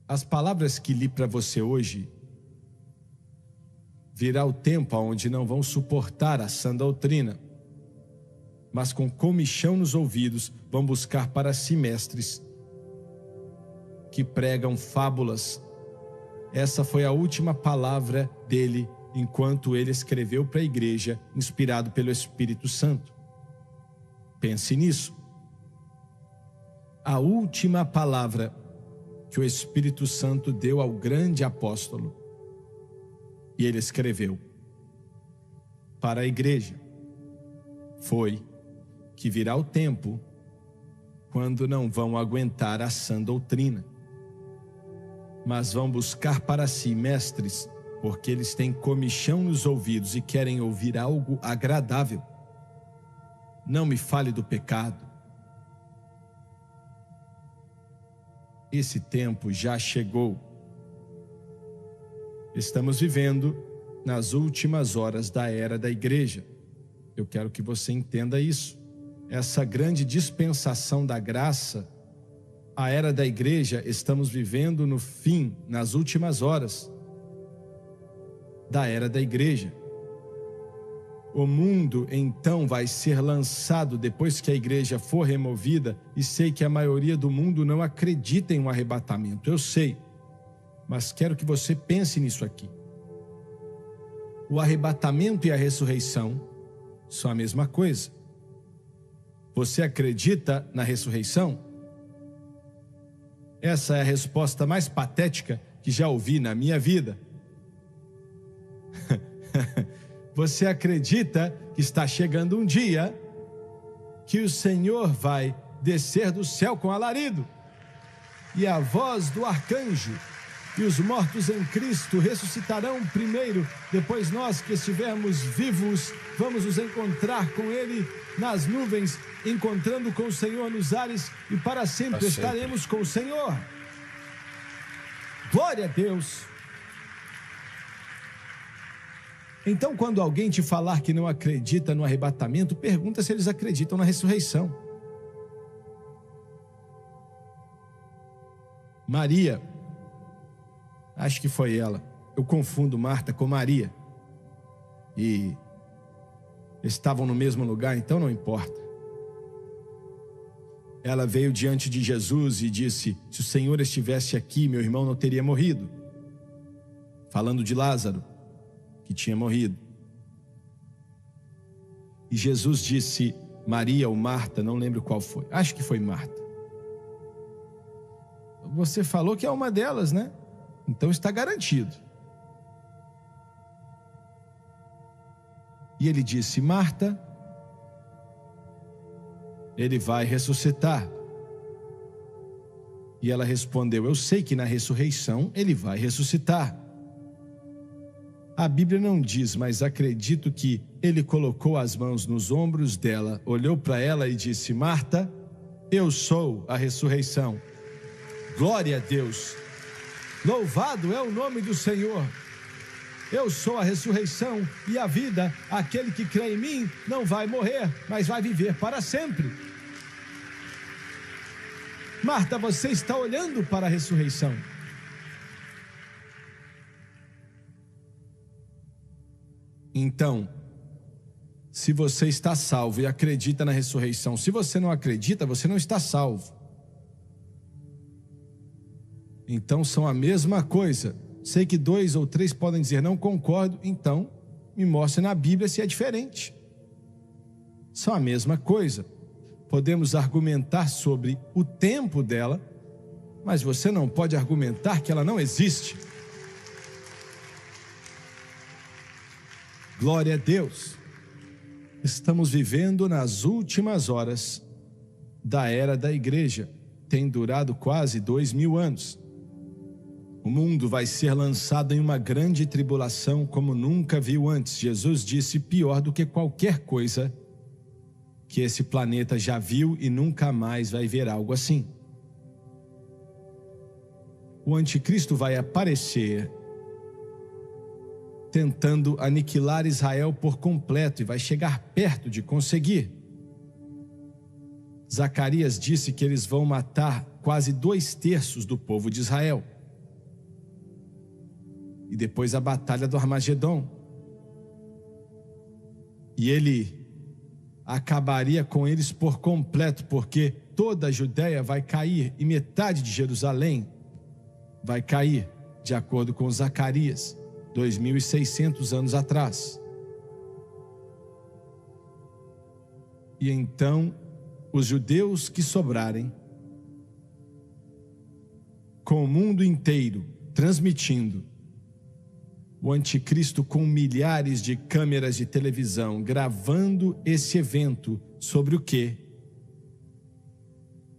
As palavras que li para você hoje, virá o tempo onde não vão suportar a sã doutrina, mas com comichão nos ouvidos vão buscar para si mestres que pregam fábulas. Essa foi a última palavra dele enquanto ele escreveu para a igreja, inspirado pelo Espírito Santo. Pense nisso. A última palavra que o Espírito Santo deu ao grande apóstolo, e ele escreveu para a igreja, foi que virá o tempo quando não vão aguentar a sã doutrina, mas vão buscar para si mestres, porque eles têm comichão nos ouvidos e querem ouvir algo agradável. Não me fale do pecado. Esse tempo já chegou. Estamos vivendo nas últimas horas da era da igreja. Eu quero que você entenda isso. Essa grande dispensação da graça, a era da igreja, estamos vivendo no fim, nas últimas horas da era da igreja. O mundo então vai ser lançado depois que a igreja for removida, e sei que a maioria do mundo não acredita em um arrebatamento, eu sei, mas quero que você pense nisso aqui. O arrebatamento e a ressurreição são a mesma coisa. Você acredita na ressurreição? Essa é a resposta mais patética que já ouvi na minha vida. Você acredita que está chegando um dia que o Senhor vai descer do céu com alarido, e a voz do arcanjo, e os mortos em Cristo ressuscitarão primeiro, depois nós que estivermos vivos vamos nos encontrar com Ele nas nuvens, encontrando com o Senhor nos ares, e para sempre estaremos com o Senhor. Glória a Deus! Então, quando alguém te falar que não acredita no arrebatamento, pergunta se eles acreditam na ressurreição. Maria, acho que foi ela, eu confundo Marta com Maria, e estavam no mesmo lugar, então não importa. Ela veio diante de Jesus e disse: se o Senhor estivesse aqui, meu irmão não teria morrido. Falando de Lázaro, que tinha morrido. E Jesus disse: Maria ou Marta, não lembro qual foi, acho que foi Marta. Você falou que é uma delas, né? Então está garantido. E ele disse: Marta, ele vai ressuscitar. E ela respondeu: eu sei que na ressurreição ele vai ressuscitar. A Bíblia não diz, mas acredito que ele colocou as mãos nos ombros dela, olhou para ela e disse: Marta, eu sou a ressurreição. Glória a Deus. Louvado é o nome do Senhor. Eu sou a ressurreição e a vida. Aquele que crê em mim não vai morrer, mas vai viver para sempre. Marta, você está olhando para a ressurreição. Então, se você está salvo e acredita na ressurreição, se você não acredita, você não está salvo. Então são a mesma coisa. Sei que 2 ou 3 podem dizer: não concordo, então me mostre na Bíblia se é diferente. São a mesma coisa. Podemos argumentar sobre o tempo dela, mas você não pode argumentar que ela não existe. Glória a Deus. Estamos vivendo nas últimas horas da era da igreja. Tem durado quase 2000 anos. O mundo vai ser lançado em uma grande tribulação como nunca viu antes. Jesus disse: pior do que qualquer coisa que esse planeta já viu, e nunca mais vai ver algo assim. O anticristo vai aparecer tentando aniquilar Israel por completo, e vai chegar perto de conseguir. Zacarias disse que eles vão matar quase 2/3 do povo de Israel. e depois a batalha do Armagedon. E ele acabaria com eles por completo, porque toda a Judéia vai cair e metade de Jerusalém vai cair, de acordo com Zacarias, 2.600 anos atrás. E então, os judeus que sobrarem, com o mundo inteiro transmitindo, o anticristo com milhares de câmeras de televisão gravando esse evento sobre o que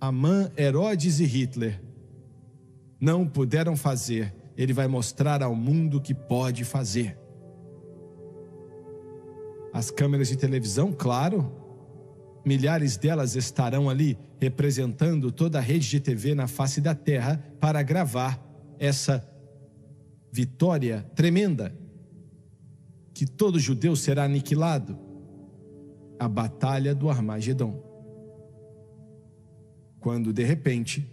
Amã, Herodes e Hitler não puderam fazer, ele vai mostrar ao mundo que pode fazer. As câmeras de televisão, claro, milhares delas estarão ali representando toda a rede de TV na face da terra para gravar essa vitória tremenda, que todo judeu será aniquilado, a batalha do Armagedon. Quando de repente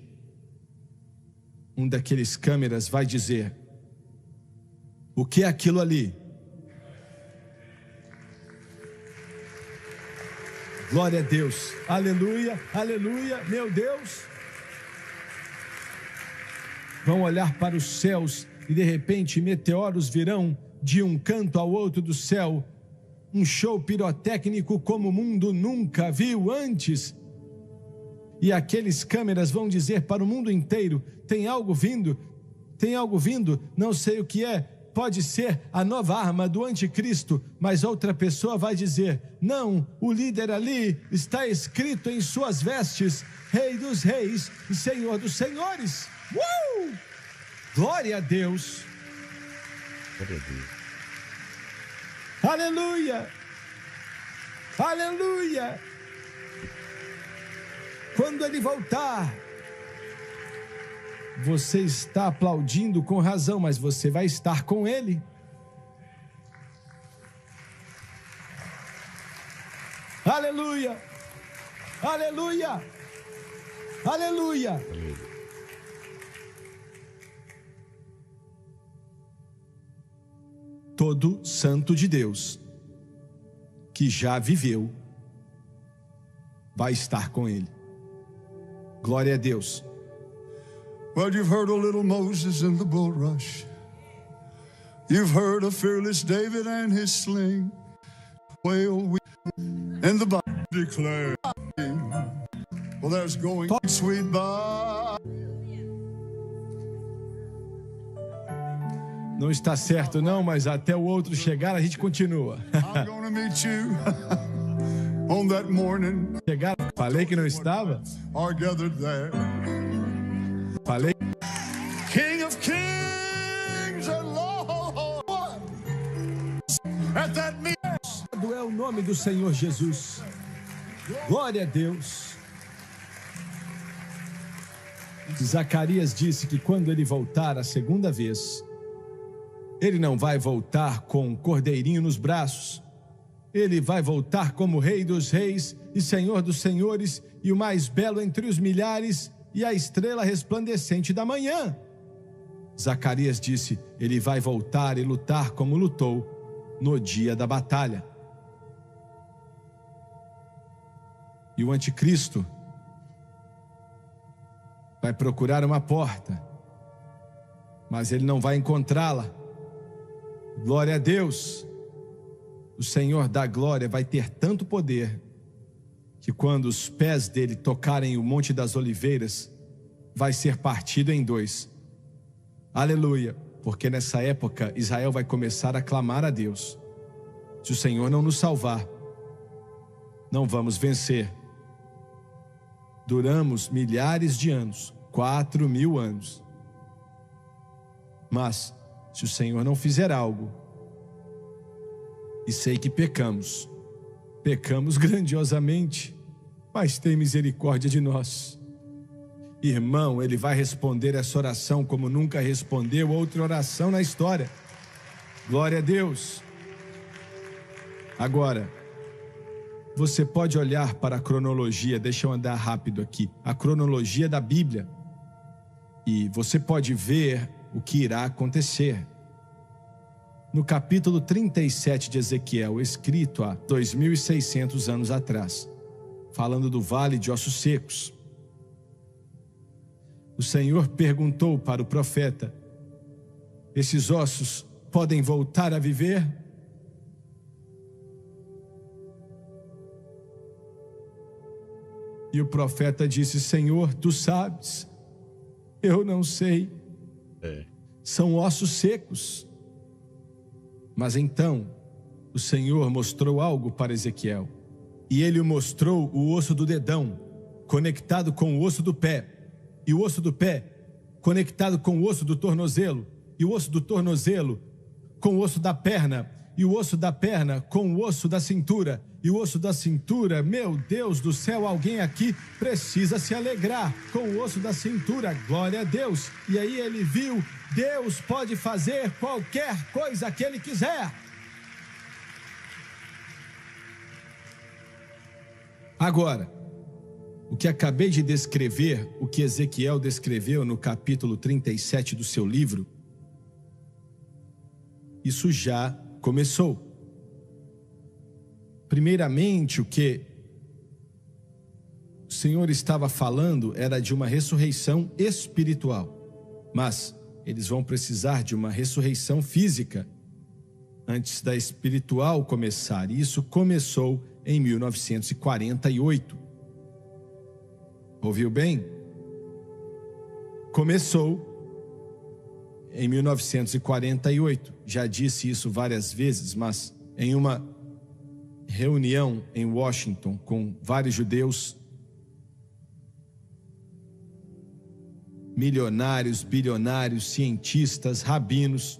um daqueles câmeras vai dizer: o que é aquilo ali? Glória a Deus, aleluia, aleluia, meu Deus. Vão olhar para os céus e de repente meteoros virão de um canto ao outro do céu, um show pirotécnico como o mundo nunca viu antes. E aqueles câmeras vão dizer para o mundo inteiro: tem algo vindo, não sei o que é, pode ser a nova arma do anticristo, mas outra pessoa vai dizer: não, o líder ali está escrito em suas vestes, Rei dos Reis e Senhor dos Senhores. Glória a Deus. Glória a Deus. Aleluia, aleluia. Quando ele voltar, você está aplaudindo com razão, mas você vai estar com ele. Aleluia, aleluia, aleluia. Todo santo de Deus que já viveu vai estar com ele. Glória a Deus. Well, you've heard of little Moses in the bulrush. You've heard of fearless David and his sling. Well, and the Bible declares, well, there's going sweet by. Não está certo não, mas até o outro chegar a gente continua. I'm gonna meet you on that morning. Chegar, falei que não estava? Are gathered there. Falei. King of kings and Lord. At that meeting. É o nome do Senhor Jesus. Glória a Deus. Zacarias disse que quando ele voltar a segunda vez, ele não vai voltar com um cordeirinho nos braços. Ele vai voltar como Rei dos Reis e Senhor dos Senhores, e o mais belo entre os milhares, e a estrela resplandecente da manhã. Zacarias disse: ele vai voltar e lutar como lutou no dia da batalha. E o anticristo vai procurar uma porta, mas ele não vai encontrá-la. Glória a Deus. O Senhor da glória vai ter tanto poder que quando os pés dele tocarem o Monte das Oliveiras, vai ser partido em dois. Aleluia, porque nessa época Israel vai começar a clamar a Deus: se o Senhor não nos salvar, não vamos vencer. Duramos milhares de anos, 4.000 anos. Mas se o Senhor não fizer algo, e sei que pecamos grandiosamente, mas tem misericórdia de nós. Irmão, ele vai responder essa oração como nunca respondeu outra oração na história. Glória a Deus. Agora, você pode olhar para a cronologia, deixa eu andar rápido aqui, a cronologia da Bíblia, e você pode ver o que irá acontecer. no capítulo 37 de Ezequiel, escrito há 2.600 anos atrás, falando do vale de ossos secos. O Senhor perguntou para o profeta: esses ossos podem voltar a viver? E o profeta disse: Senhor, tu sabes. Eu não sei. São ossos secos. Mas então o Senhor mostrou algo para Ezequiel. E ele mostrou o osso do dedão conectado com o osso do pé, e o osso do pé conectado com o osso do tornozelo, e o osso do tornozelo com o osso da perna, e o osso da perna com o osso da cintura, e o osso da cintura. Meu Deus do céu, alguém aqui precisa se alegrar com o osso da cintura. Glória a Deus. E aí ele viu: Deus pode fazer qualquer coisa que Ele quiser. Agora, o que acabei de descrever, o que Ezequiel descreveu no capítulo 37 do seu livro, isso já começou. Primeiramente, o que o Senhor estava falando era de uma ressurreição espiritual, mas eles vão precisar de uma ressurreição física antes da espiritual começar. E isso começou em 1948. Ouviu bem? Começou em 1948. Já disse isso várias vezes, mas em uma reunião em Washington com vários judeus, milionários, bilionários, cientistas, rabinos,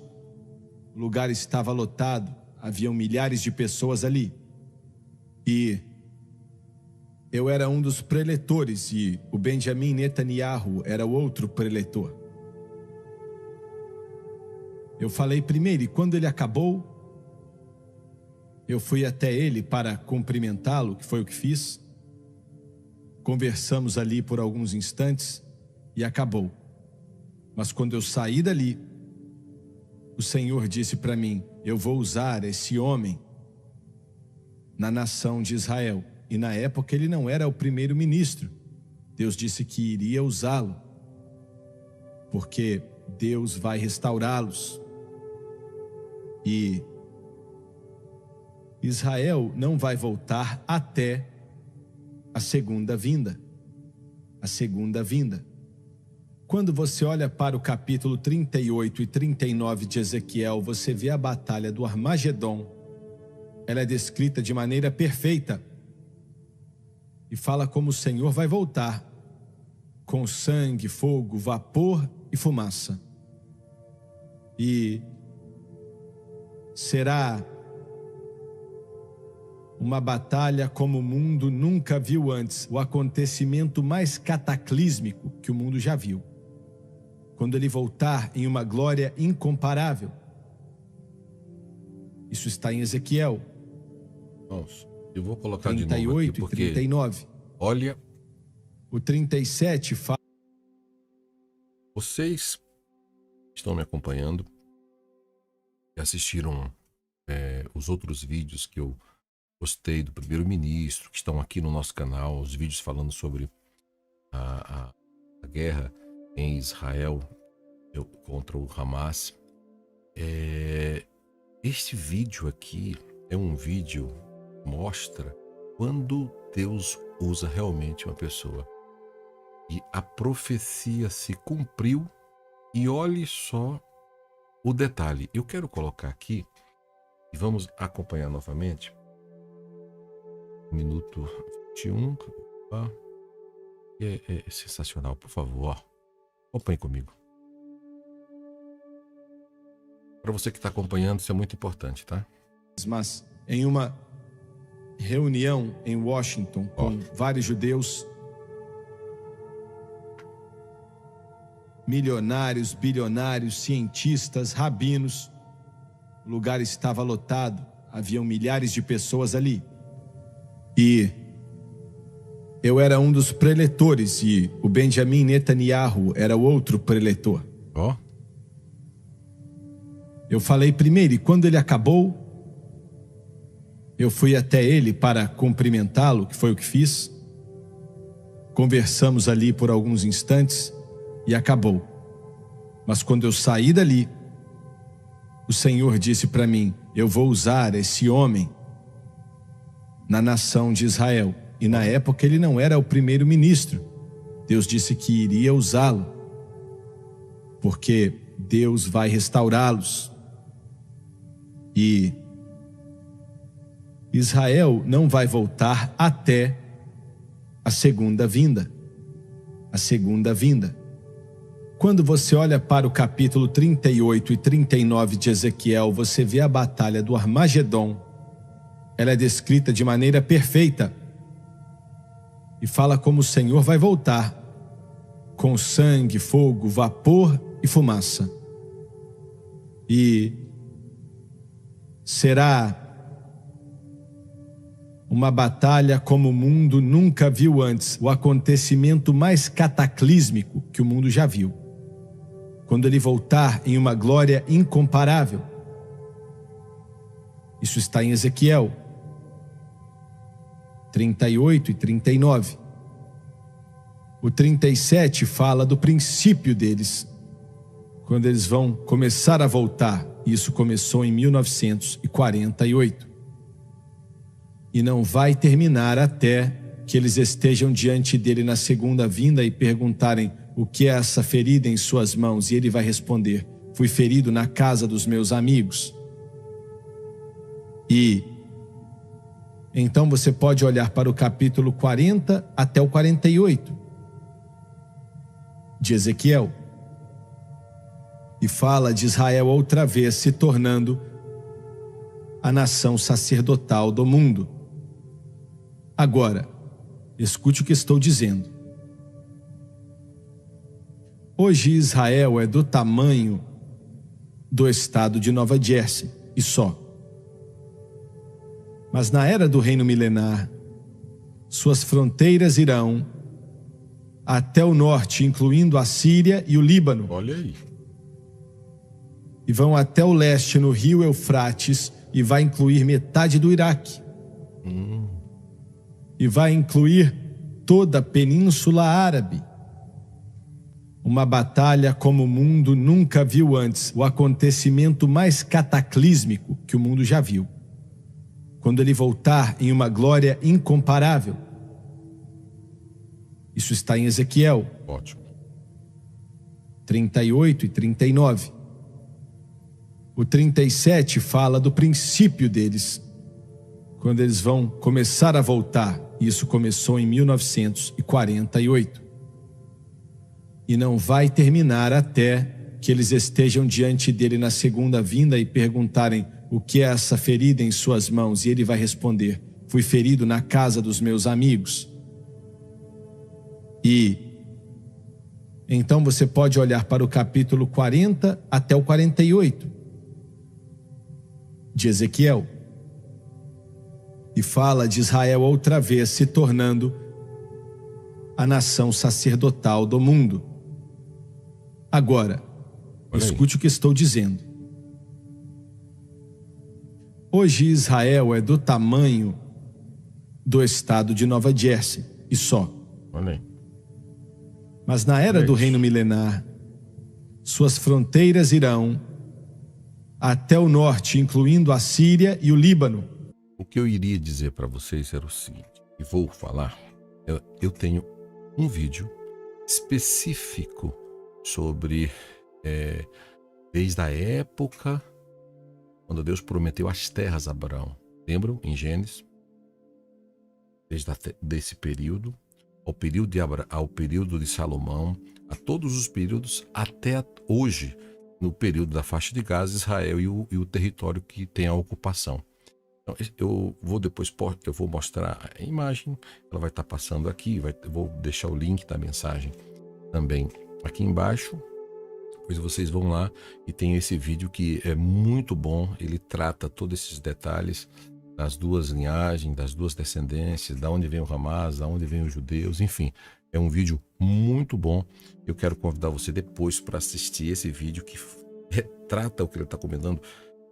o lugar estava lotado, haviam milhares de pessoas ali. E eu era um dos preletores e o Benjamin Netanyahu era o outro preletor. Eu falei primeiro e quando ele acabou, eu fui até ele para cumprimentá-lo, que foi o que fiz. Conversamos ali por alguns instantes e acabou. Mas quando eu saí dali, o Senhor disse para mim: eu vou usar esse homem na nação de Israel. E na época ele não era o primeiro-ministro. Deus disse que iria usá-lo, porque Deus vai restaurá-los. E Israel não vai voltar até a segunda vinda. A segunda vinda. Quando você olha para o capítulo 38 e 39 de Ezequiel, você vê a batalha do Armagedon. Ela é descrita de maneira perfeita. E fala como o Senhor vai voltar com sangue, fogo, vapor e fumaça. E será uma batalha como o mundo nunca viu antes, o acontecimento mais cataclísmico que o mundo já viu. Quando ele voltar em uma glória incomparável. Isso está em Ezequiel. Nossa, eu vou colocar 38 de novo aqui porque, e 39. Olha, o 37 fala... Vocês estão me acompanhando e assistiram os outros vídeos que eu postei do primeiro-ministro, que estão aqui no nosso canal, os vídeos falando sobre a guerra em Israel contra o Hamas. Este vídeo aqui é um vídeo que mostra quando Deus usa realmente uma pessoa. E a profecia se cumpriu. E olhe só o detalhe. Eu quero colocar aqui e vamos acompanhar novamente. Minuto 21. É sensacional, por favor. Acompanhe comigo. Para você que está acompanhando, isso é muito importante, tá? Mas em uma reunião em Washington com vários judeus, milionários, bilionários, cientistas, rabinos, o lugar estava lotado, haviam milhares de pessoas ali. E eu era um dos preletores e o Benjamin Netanyahu era o outro preletor. Eu falei primeiro, e quando ele acabou, eu fui até ele para cumprimentá-lo, que foi o que fiz. Conversamos ali por alguns instantes e acabou. Mas quando eu saí dali, o Senhor disse para mim: eu vou usar esse homem na nação de Israel. E na época ele não era o primeiro-ministro. Deus disse que iria usá-lo, porque Deus vai restaurá-los. E Israel não vai voltar até a segunda vinda. A segunda vinda. Quando você olha para o capítulo 38 e 39 de Ezequiel, você vê a batalha do Armagedon. Ela é descrita de maneira perfeita e fala como o Senhor vai voltar com sangue, fogo, vapor e fumaça. E será uma batalha como o mundo nunca viu antes, o acontecimento mais cataclísmico que o mundo já viu. Quando ele voltar em uma glória incomparável. Isso está em Ezequiel 38 e 39. O 37 fala do princípio deles, quando eles vão começar a voltar. Isso começou em 1948. E não vai terminar até que eles estejam diante dele na segunda vinda e perguntarem: o que é essa ferida em suas mãos? E ele vai responder: fui ferido na casa dos meus amigos. E então você pode olhar para o capítulo 40 até o 48 de Ezequiel. E fala de Israel outra vez se tornando a nação sacerdotal do mundo. Agora, escute o que estou dizendo. Hoje Israel é do tamanho do estado de Nova Jersey e só. Mas na era do reino milenar, suas fronteiras irão até o norte, incluindo a Síria e o Líbano. Olha aí. E vão até o leste no rio Eufrates e vai incluir metade do Iraque. E vai incluir toda a Península Árabe. Uma batalha como o mundo nunca viu antes, o acontecimento mais cataclísmico que o mundo já viu. Quando ele voltar em uma glória incomparável. Isso está em Ezequiel. Ótimo. 38 e 39. O 37 fala do princípio deles, quando eles vão começar a voltar. Isso começou em 1948. E não vai terminar até que eles estejam diante dele na segunda vinda e perguntarem: o que é essa ferida em suas mãos? E ele vai responder: fui ferido na casa dos meus amigos. E então você pode olhar para o capítulo 40 até o 48 de Ezequiel. E fala de Israel outra vez se tornando a nação sacerdotal do mundo. Agora, escute o que estou dizendo. Hoje Israel é do tamanho do estado de Nova Jersey e só. Olha aí. Mas na era do reino milenar, suas fronteiras irão até o norte, incluindo a Síria e o Líbano. O que eu iria dizer para vocês era o seguinte, e vou falar, eu tenho um vídeo específico sobre, desde a época quando Deus prometeu as terras a Abraão. Lembram? Em Gênesis. Desse período, ao período de Salomão, a todos os períodos, até hoje, no período da faixa de Gaza, Israel e o território que tem a ocupação. Então, eu vou mostrar a imagem, ela vai estar passando aqui, eu vou deixar o link da mensagem também aqui embaixo. Depois vocês vão lá e tem esse vídeo que é muito bom, ele trata todos esses detalhes das duas linhagens, das duas descendências, da onde vem o Hamas, da onde vem os judeus, enfim. É um vídeo muito bom. Eu quero convidar você depois para assistir esse vídeo que retrata o que ele está comentando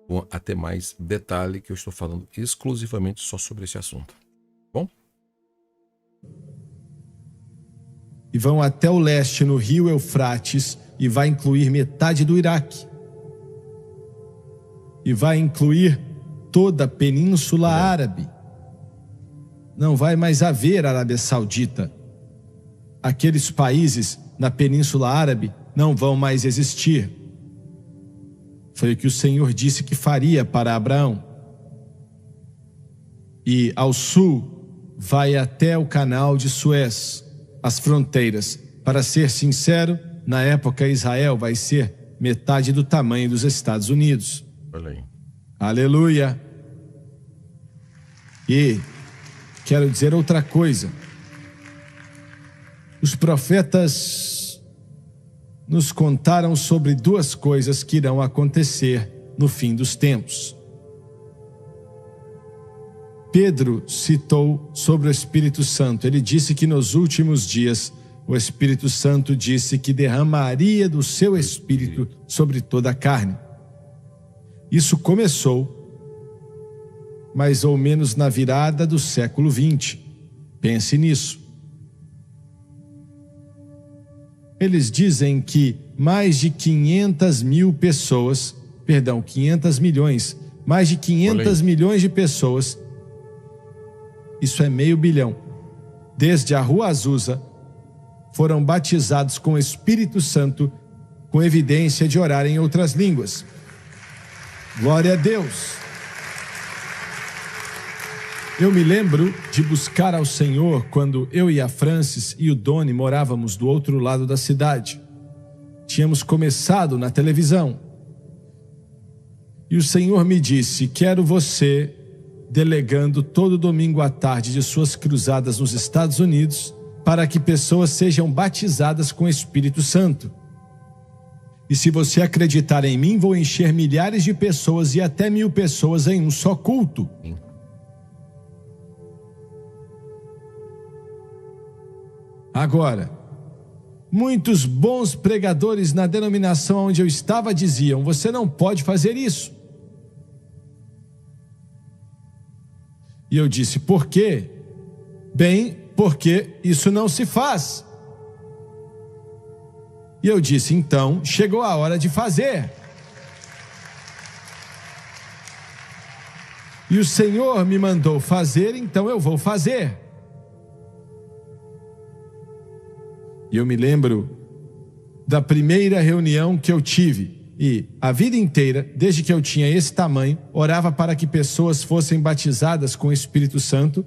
com até mais detalhe, que eu estou falando exclusivamente só sobre esse assunto. Bom? E vão até o leste no rio Eufrates e vai incluir metade do Iraque. E vai incluir toda a Península Árabe. Não vai mais haver Arábia Saudita. Aqueles países na Península Árabe não vão mais existir. Foi o que o Senhor disse que faria para Abraão. E ao sul vai até o canal de Suez, as fronteiras. Para ser sincero, na época Israel vai ser metade do tamanho dos Estados Unidos. Olha aí. Aleluia! E quero dizer outra coisa. Os profetas nos contaram sobre duas coisas que irão acontecer no fim dos tempos. Pedro citou sobre o Espírito Santo. Ele disse que nos últimos dias o Espírito Santo disse que derramaria do seu Espírito sobre toda a carne. Isso começou mais ou menos na virada do século 20. Pense nisso. Eles dizem que mais de 500 milhões de pessoas, isso é meio bilhão, desde a Rua Azusa, foram batizados com o Espírito Santo, com evidência de orar em outras línguas. Glória a Deus! Eu me lembro de buscar ao Senhor quando eu e a Francis e o Doni morávamos do outro lado da cidade. Tínhamos começado na televisão. E o Senhor me disse: quero você delegando todo domingo à tarde de suas cruzadas nos Estados Unidos para que pessoas sejam batizadas com o Espírito Santo. E se você acreditar em mim, vou encher milhares de pessoas e até 1000 pessoas em um só culto. Agora, muitos bons pregadores na denominação onde eu estava diziam: você não pode fazer isso. E eu disse: por quê? Bem, porque isso não se faz. E eu disse: então, chegou a hora de fazer. E o Senhor me mandou fazer, então eu vou fazer. E eu me lembro da primeira reunião que eu tive. E a vida inteira, desde que eu tinha esse tamanho, orava para que pessoas fossem batizadas com o Espírito Santo.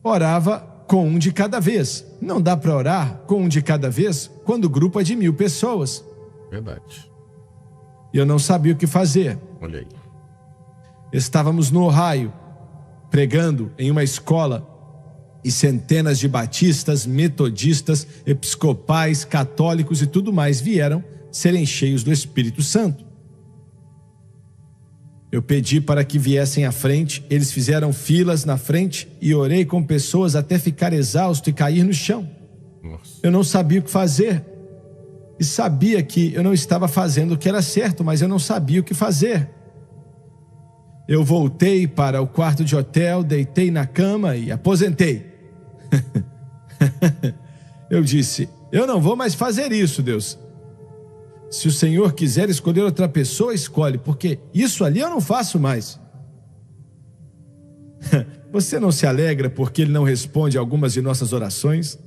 Orava com um de cada vez. Não dá para orar com um de cada vez quando o grupo é de 1000 pessoas. Verdade. E eu não sabia o que fazer. Olha aí. Estávamos no Ohio, pregando em uma escola, e centenas de batistas, metodistas, episcopais, católicos e tudo mais vieram serem cheios do Espírito Santo. Eu pedi para que viessem à frente, eles fizeram filas na frente e orei com pessoas até ficar exausto e cair no chão. Nossa. Eu não sabia o que fazer. E sabia que eu não estava fazendo o que era certo, mas eu não sabia o que fazer. Eu voltei para o quarto de hotel, deitei na cama e aposentei. Eu disse: eu não vou mais fazer isso, Deus. Se o Senhor quiser escolher outra pessoa, escolhe, porque isso ali eu não faço mais. Você não se alegra porque Ele não responde a algumas de nossas orações?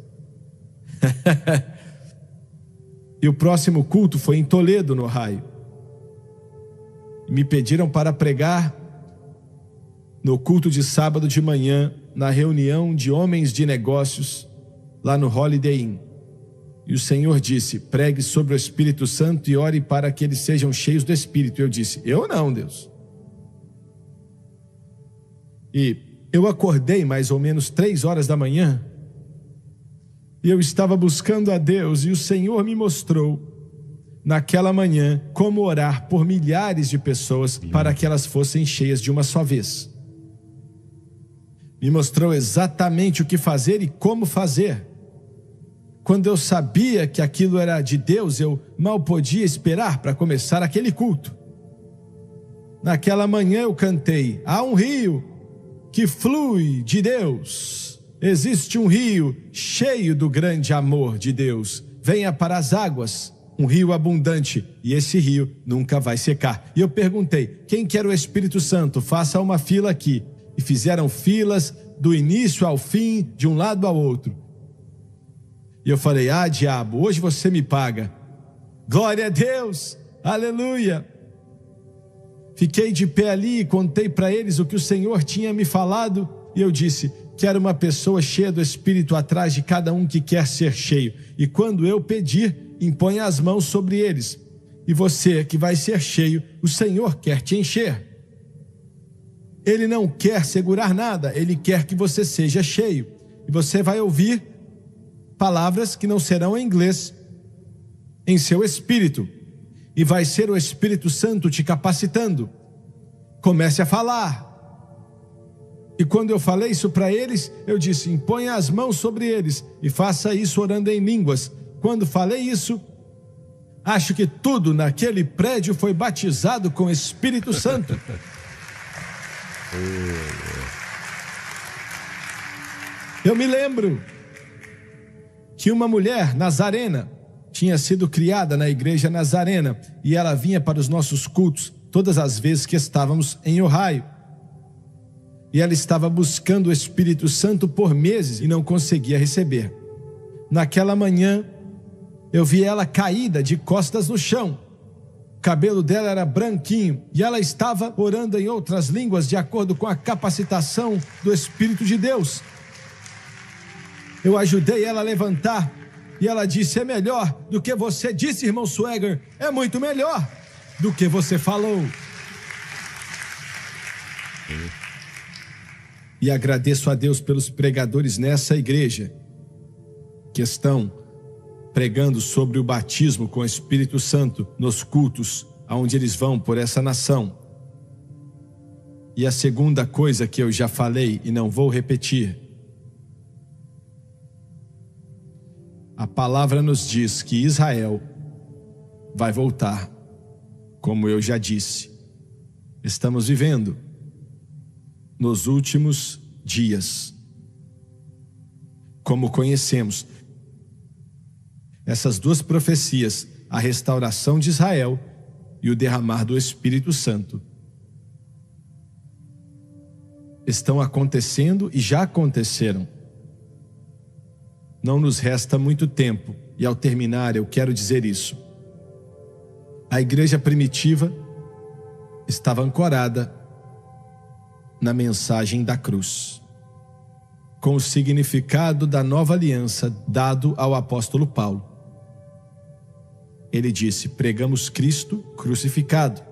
E o próximo culto foi em Toledo, no Ohio. Me pediram para pregar no culto de sábado de manhã, na reunião de homens de negócios, lá no Holiday Inn. E o Senhor disse: pregue sobre o Espírito Santo e ore para que eles sejam cheios do Espírito. Eu disse: eu não, Deus. E eu acordei mais ou menos 3 horas da manhã, e eu estava buscando a Deus, e o Senhor me mostrou, naquela manhã, como orar por milhares de pessoas para que elas fossem cheias de uma só vez. Me mostrou exatamente o que fazer e como fazer. quando eu sabia que aquilo era de Deus, eu mal podia esperar para começar aquele culto. Naquela manhã eu cantei: há um rio que flui de Deus. Existe um rio cheio do grande amor de Deus. Venha para as águas, um rio abundante, e esse rio nunca vai secar. E eu perguntei: quem quer o Espírito Santo? Faça uma fila aqui. E fizeram filas do início ao fim, de um lado ao outro. E eu falei: ah, diabo, hoje você me paga. Glória a Deus, aleluia. Fiquei de pé ali e contei para eles o que o Senhor tinha me falado. E eu disse: quero uma pessoa cheia do Espírito atrás de cada um que quer ser cheio. E quando eu pedir, imponha as mãos sobre eles. E você que vai ser cheio, o Senhor quer te encher. Ele não quer segurar nada, Ele quer que você seja cheio. E você vai ouvir palavras que não serão em inglês, em seu espírito. E vai ser o Espírito Santo te capacitando. Comece a falar. E quando eu falei isso para eles, eu disse: imponha as mãos sobre eles e faça isso orando em línguas. Quando falei isso, acho que tudo naquele prédio foi batizado com o Espírito Santo. Eu me lembro que uma mulher nazarena tinha sido criada na igreja nazarena e ela vinha para os nossos cultos todas as vezes que estávamos em Ohio. E ela estava buscando o Espírito Santo por meses e não conseguia receber. Naquela manhã, eu vi ela caída de costas no chão. O cabelo dela era branquinho e ela estava orando em outras línguas de acordo com a capacitação do Espírito de Deus. Eu ajudei ela a levantar e ela disse: é melhor do que você disse, irmão Swagger. É muito melhor do que você falou. E agradeço a Deus pelos pregadores nessa igreja que estão pregando sobre o batismo com o Espírito Santo nos cultos aonde eles vão por essa nação. E a segunda coisa que eu já falei e não vou repetir: a palavra nos diz que Israel vai voltar, como eu já disse. Estamos vivendo nos últimos dias, como conhecemos. Essas duas profecias, a restauração de Israel e o derramar do Espírito Santo, estão acontecendo e já aconteceram. Não nos resta muito tempo, e ao terminar eu quero dizer isso. A igreja primitiva estava ancorada na mensagem da cruz, com o significado da nova aliança dado ao apóstolo Paulo. Ele disse: pregamos Cristo crucificado.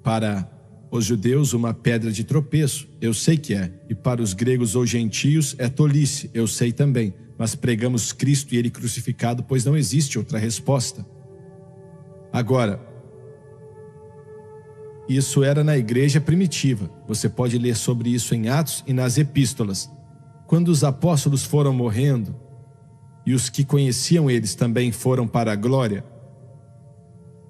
Para os judeus, uma pedra de tropeço, eu sei que é, e para os gregos ou gentios é tolice, eu sei também, mas pregamos Cristo e Ele crucificado, pois não existe outra resposta. Agora, isso era na igreja primitiva. Você pode ler sobre isso em Atos e nas epístolas. Quando os apóstolos foram morrendo, e os que conheciam eles também foram para a glória,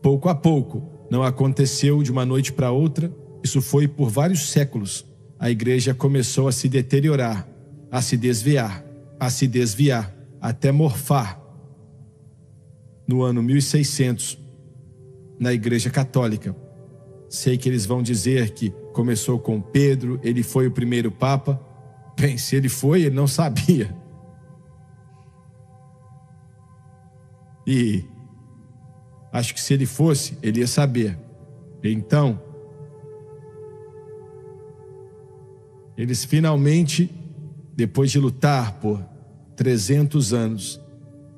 pouco a pouco, não aconteceu de uma noite para outra, isso foi por vários séculos. A igreja começou a se deteriorar, a se desviar, até morfar. No ano 1600, na igreja católica, sei que eles vão dizer que começou com Pedro, ele foi o primeiro papa. Bem, se ele foi, ele não sabia. E acho que se ele fosse, ele ia saber. Então, eles finalmente, depois de lutar por 300 anos,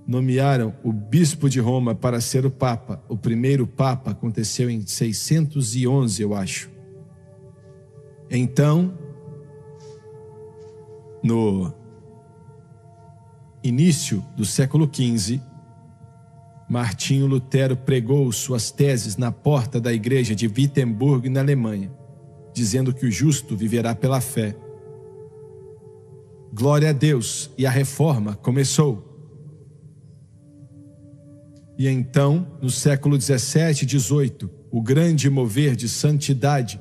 nomearam o bispo de Roma para ser o papa. O primeiro papa aconteceu em 611, eu acho. Então, no início do século XV, Martinho Lutero pregou suas teses na porta da igreja de Wittenberg, na Alemanha, dizendo que o justo viverá pela fé. Glória a Deus. E a reforma começou. E então, no século 17 e 18, o grande mover de santidade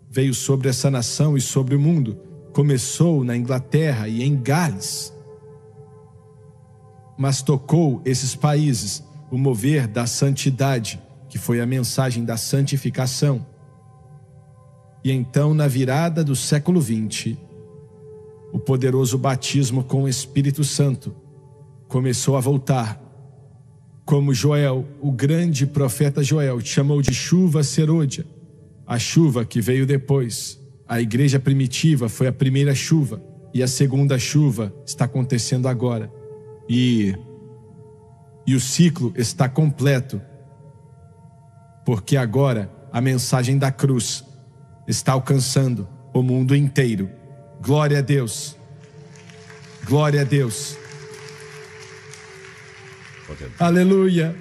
veio sobre essa nação e sobre o mundo. Começou na Inglaterra e em Gales. Mas tocou esses países o mover da santidade, que foi a mensagem da santificação. E então, na virada do século 20, o poderoso batismo com o Espírito Santo começou a voltar. Como Joel, o grande profeta Joel, chamou de chuva serôdia, a chuva que veio depois. A igreja primitiva foi a primeira chuva, e a segunda chuva está acontecendo agora. E o ciclo está completo, porque agora a mensagem da cruz está alcançando o mundo inteiro. Glória a Deus. Glória a Deus. Aleluia.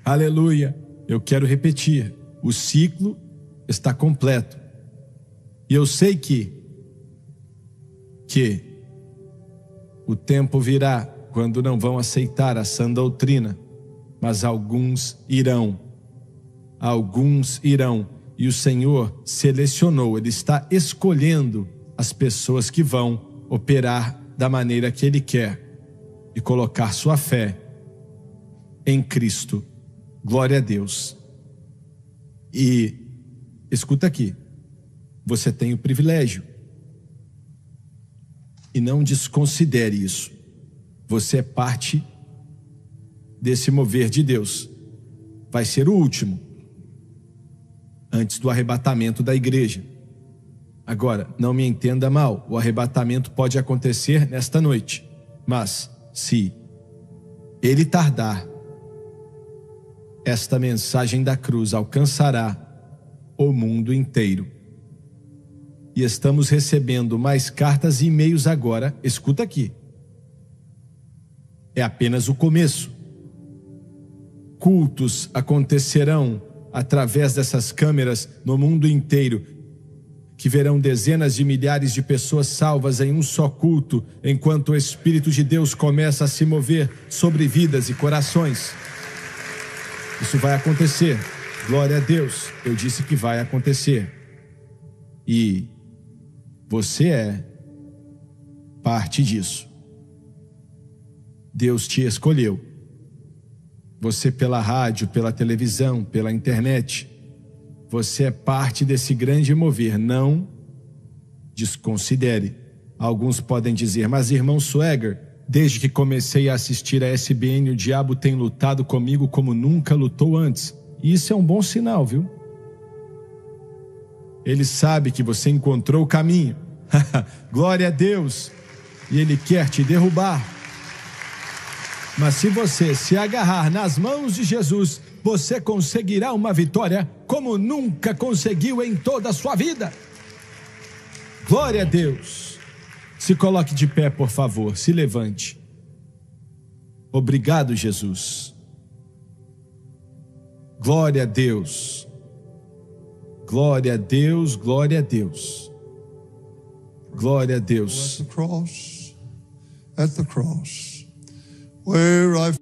Aleluia. Eu quero repetir. O ciclo está completo. E eu sei que o tempo virá quando não vão aceitar a sã doutrina, mas alguns irão. Alguns irão. E o Senhor selecionou, Ele está escolhendo as pessoas que vão operar da maneira que Ele quer e colocar sua fé em Cristo. Glória a Deus. E escuta aqui, você tem o privilégio, e não desconsidere isso. Você é parte desse mover de Deus. Vai ser o último, antes do arrebatamento da igreja. Agora, não me entenda mal, o arrebatamento pode acontecer nesta noite, mas se ele tardar, esta mensagem da cruz alcançará o mundo inteiro. E estamos recebendo mais cartas e e-mails agora. Escuta aqui. É apenas o começo. Cultos acontecerão através dessas câmeras no mundo inteiro, que verão dezenas de milhares de pessoas salvas em um só culto, enquanto o Espírito de Deus começa a se mover sobre vidas e corações. Isso vai acontecer. Glória a Deus. Eu disse que vai acontecer. E você é parte disso. Deus te escolheu. Você pela rádio, pela televisão, pela internet. Você é parte desse grande mover. Não desconsidere. Alguns podem dizer, mas irmão Swagger, desde que comecei a assistir a SBN, o diabo tem lutado comigo como nunca lutou antes. E isso é um bom sinal, viu? Ele sabe que você encontrou o caminho. Glória a Deus. E ele quer te derrubar. Mas se você se agarrar nas mãos de Jesus, você conseguirá uma vitória como nunca conseguiu em toda a sua vida. Glória a Deus. Se coloque de pé, por favor, se levante. Obrigado, Jesus. Glória a Deus. Glória a Deus, glória a Deus. Glória a Deus. At the cross, where I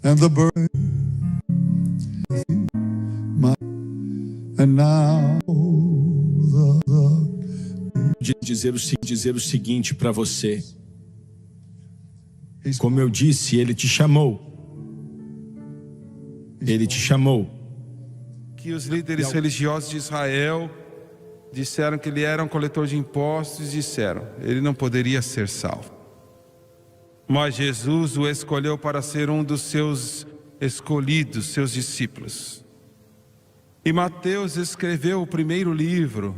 and the burden, and now dizer o seguinte para você. Como eu disse, Ele te chamou. Ele te chamou. Que os líderes religiosos de Israel disseram que ele era um coletor de impostos, disseram, ele não poderia ser salvo. Mas Jesus o escolheu para ser um dos seus escolhidos, seus discípulos. E Mateus escreveu o primeiro livro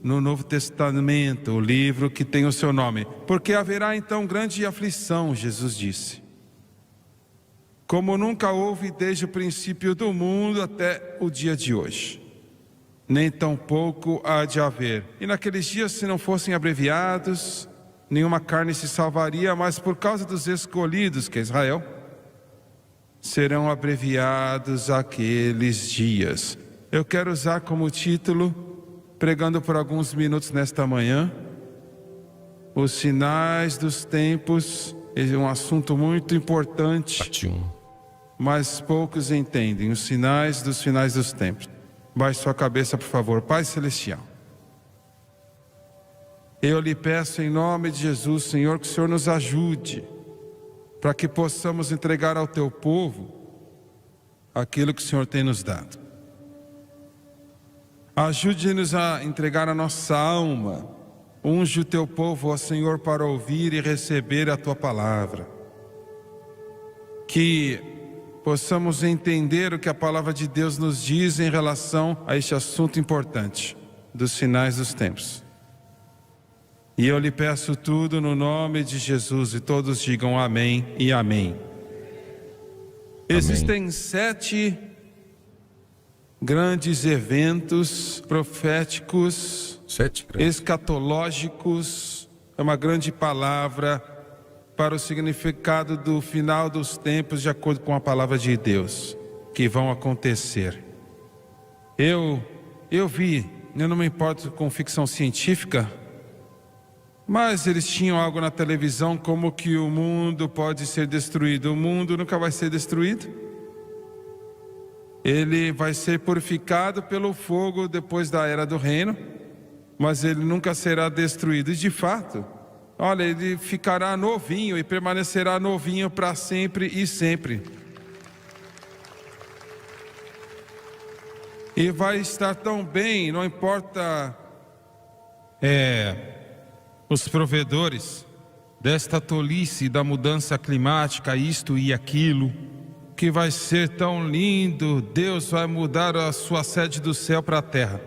no Novo Testamento, o livro que tem o seu nome. Porque haverá então grande aflição, Jesus disse, como nunca houve desde o princípio do mundo até o dia de hoje. Nem tampouco há de haver. E naqueles dias, se não fossem abreviados, nenhuma carne se salvaria, mas por causa dos escolhidos, que é Israel, serão abreviados aqueles dias. Eu quero usar como título, pregando por alguns minutos nesta manhã, Os sinais dos tempos é um assunto muito importante, Parte 1. mas poucos entendem. Os sinais dos tempos. Baixe sua cabeça, por favor. Pai Celestial, eu lhe peço em nome de Jesus, Senhor, que o Senhor nos ajude para que possamos entregar ao teu povo aquilo que o Senhor tem nos dado. Ajude-nos a entregar a nossa alma. Unge o teu povo, ó Senhor, para ouvir e receber a tua palavra. Que possamos entender o que a palavra de Deus nos diz em relação a este assunto importante dos sinais dos tempos. E eu lhe peço tudo no nome de Jesus, e todos digam amém e amém. Existem 7 grandes eventos proféticos, 7 grandes. escatológicos, é uma grande palavra para o significado do final dos tempos, de acordo com a palavra de Deus, que vão acontecer. Eu não me importo com ficção científica, mas eles tinham algo na televisão como que o mundo pode ser destruído. O mundo nunca vai ser destruído. Ele vai ser purificado pelo fogo depois da era do reino, mas ele nunca será destruído. E de fato, olha, ele ficará novinho e permanecerá novinho para sempre e sempre. E vai estar tão bem, não importa os provedores desta tolice da mudança climática, isto e aquilo, que vai ser tão lindo. Deus vai mudar a sua sede do céu para a terra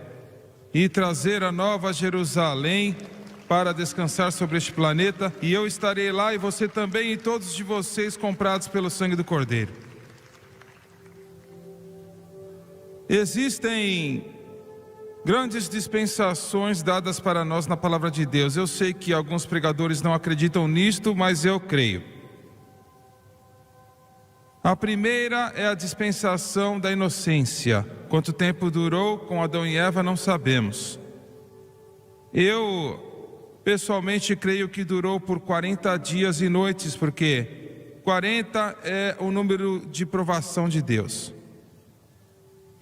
e trazer a nova Jerusalém para descansar sobre este planeta, e eu estarei lá, e você também, e todos de vocês comprados pelo sangue do Cordeiro. Existem grandes dispensações dadas para nós na palavra de Deus. Eu sei que alguns pregadores não acreditam nisto, mas eu creio. A primeira é a dispensação da inocência. Quanto tempo durou com Adão e Eva, não sabemos. Eu, pessoalmente, creio que durou por 40 dias e noites, porque 40 é o número de provação de Deus.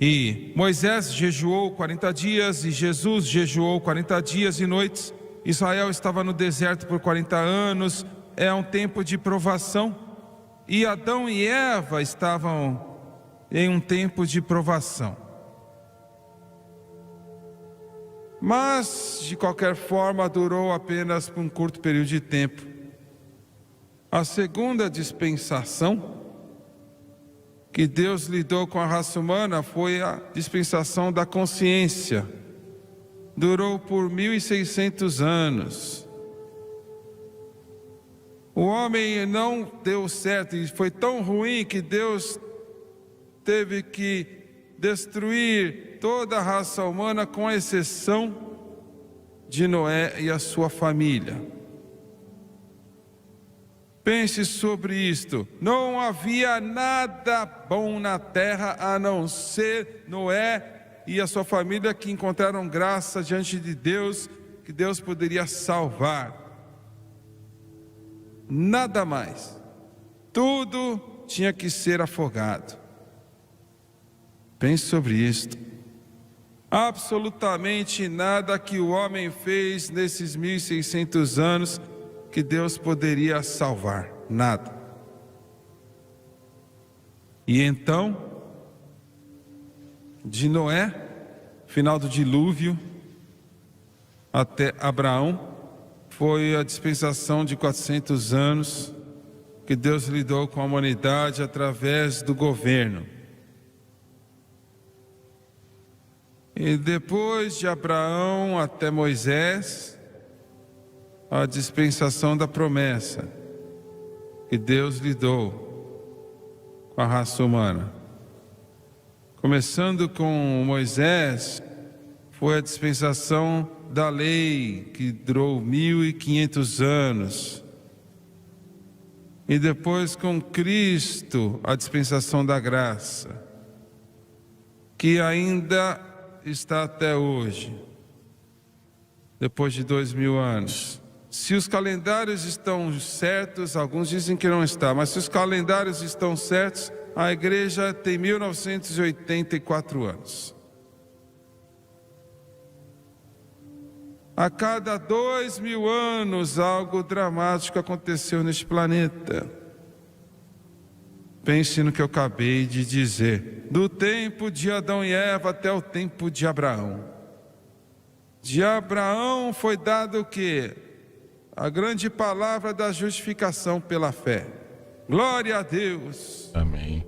E Moisés jejuou 40 dias e Jesus jejuou 40 dias e noites. Israel estava no deserto por 40 anos, é um tempo de provação. E Adão e Eva estavam em um tempo de provação. Mas, de qualquer forma, durou apenas por um curto período de tempo. A segunda dispensação que Deus lidou com a raça humana foi a dispensação da consciência. Durou por 1600 anos. O homem não deu certo e foi tão ruim que Deus teve que destruir toda a raça humana, com exceção de Noé e a sua família. Pense sobre isto. Não havia nada bom na terra a não ser Noé e a sua família, que encontraram graça diante de Deus, que Deus poderia salvar. Nada mais. Tudo tinha que ser afogado. Pense sobre isto. Absolutamente nada que o homem fez nesses 1600 anos que Deus poderia salvar. Nada. E então, de Noé, final do dilúvio, até Abraão, foi a dispensação de 400 anos que Deus lidou com a humanidade através do governo. E depois de Abraão até Moisés, a dispensação da promessa, que Deus lidou com a raça humana. Começando com Moisés, foi a dispensação da lei, que durou 1500 anos. E depois com Cristo, a dispensação da graça, que ainda está até hoje, depois de 2000 anos. Se os calendários estão certos, alguns dizem que não está, mas se os calendários estão certos, a igreja tem 1984 anos. A cada 2000 anos, algo dramático aconteceu neste planeta. Pense no que eu acabei de dizer. Do tempo de Adão e Eva até o tempo de Abraão. De Abraão foi dado o quê? A grande palavra da justificação pela fé. Glória a Deus. Amém.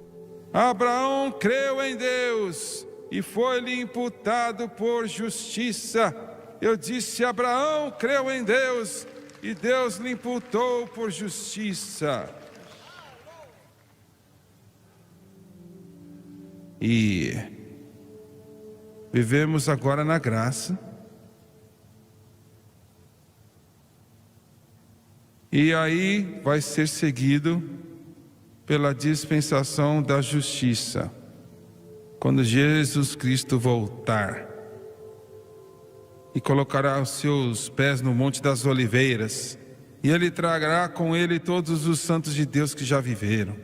Abraão creu em Deus e foi-lhe imputado por justiça. Eu disse, Abraão creu em Deus e Deus lhe imputou por justiça. E vivemos agora na graça. E aí vai ser seguido pela dispensação da justiça, quando Jesus Cristo voltar e colocará os seus pés no Monte das Oliveiras, e Ele trará com Ele todos os santos de Deus que já viveram.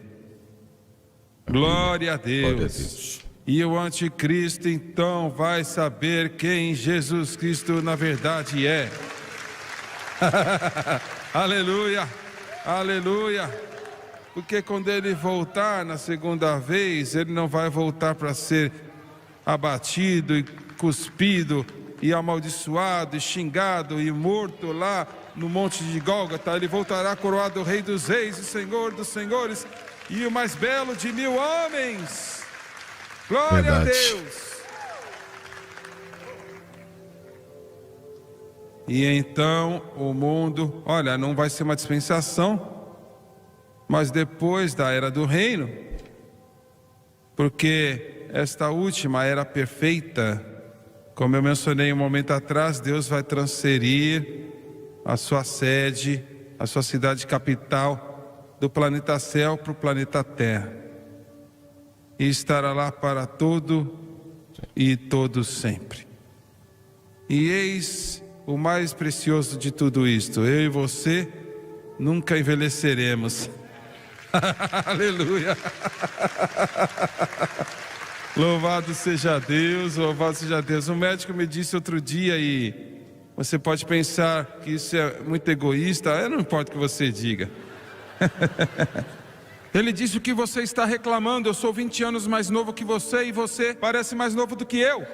Glória a Deus. Glória a Deus. E o anticristo então vai saber quem Jesus Cristo na verdade é. Aleluia, aleluia. Porque quando ele voltar na segunda vez, ele não vai voltar para ser abatido e cuspido e amaldiçoado e xingado e morto lá no monte de Gólgota. Ele voltará coroado Rei dos Reis e Senhor dos Senhores e o mais belo de 1000 homens. Glória Verdade. a Deus. E então o mundo, olha, não vai ser uma dispensação, mas depois da era do reino, porque esta última era perfeita, como eu mencionei um momento atrás, Deus vai transferir a sua sede, a sua cidade capital, do planeta céu para o planeta terra, e estará lá para todo e todos sempre. E eis o mais precioso de tudo isto: eu e você nunca envelheceremos. Aleluia. Louvado seja Deus, louvado seja Deus. Um médico me disse outro dia, e você pode pensar que isso é muito egoísta, não importa o que você diga. Ele disse: o que você está reclamando? Eu sou 20 anos mais novo que você e você parece mais novo do que eu.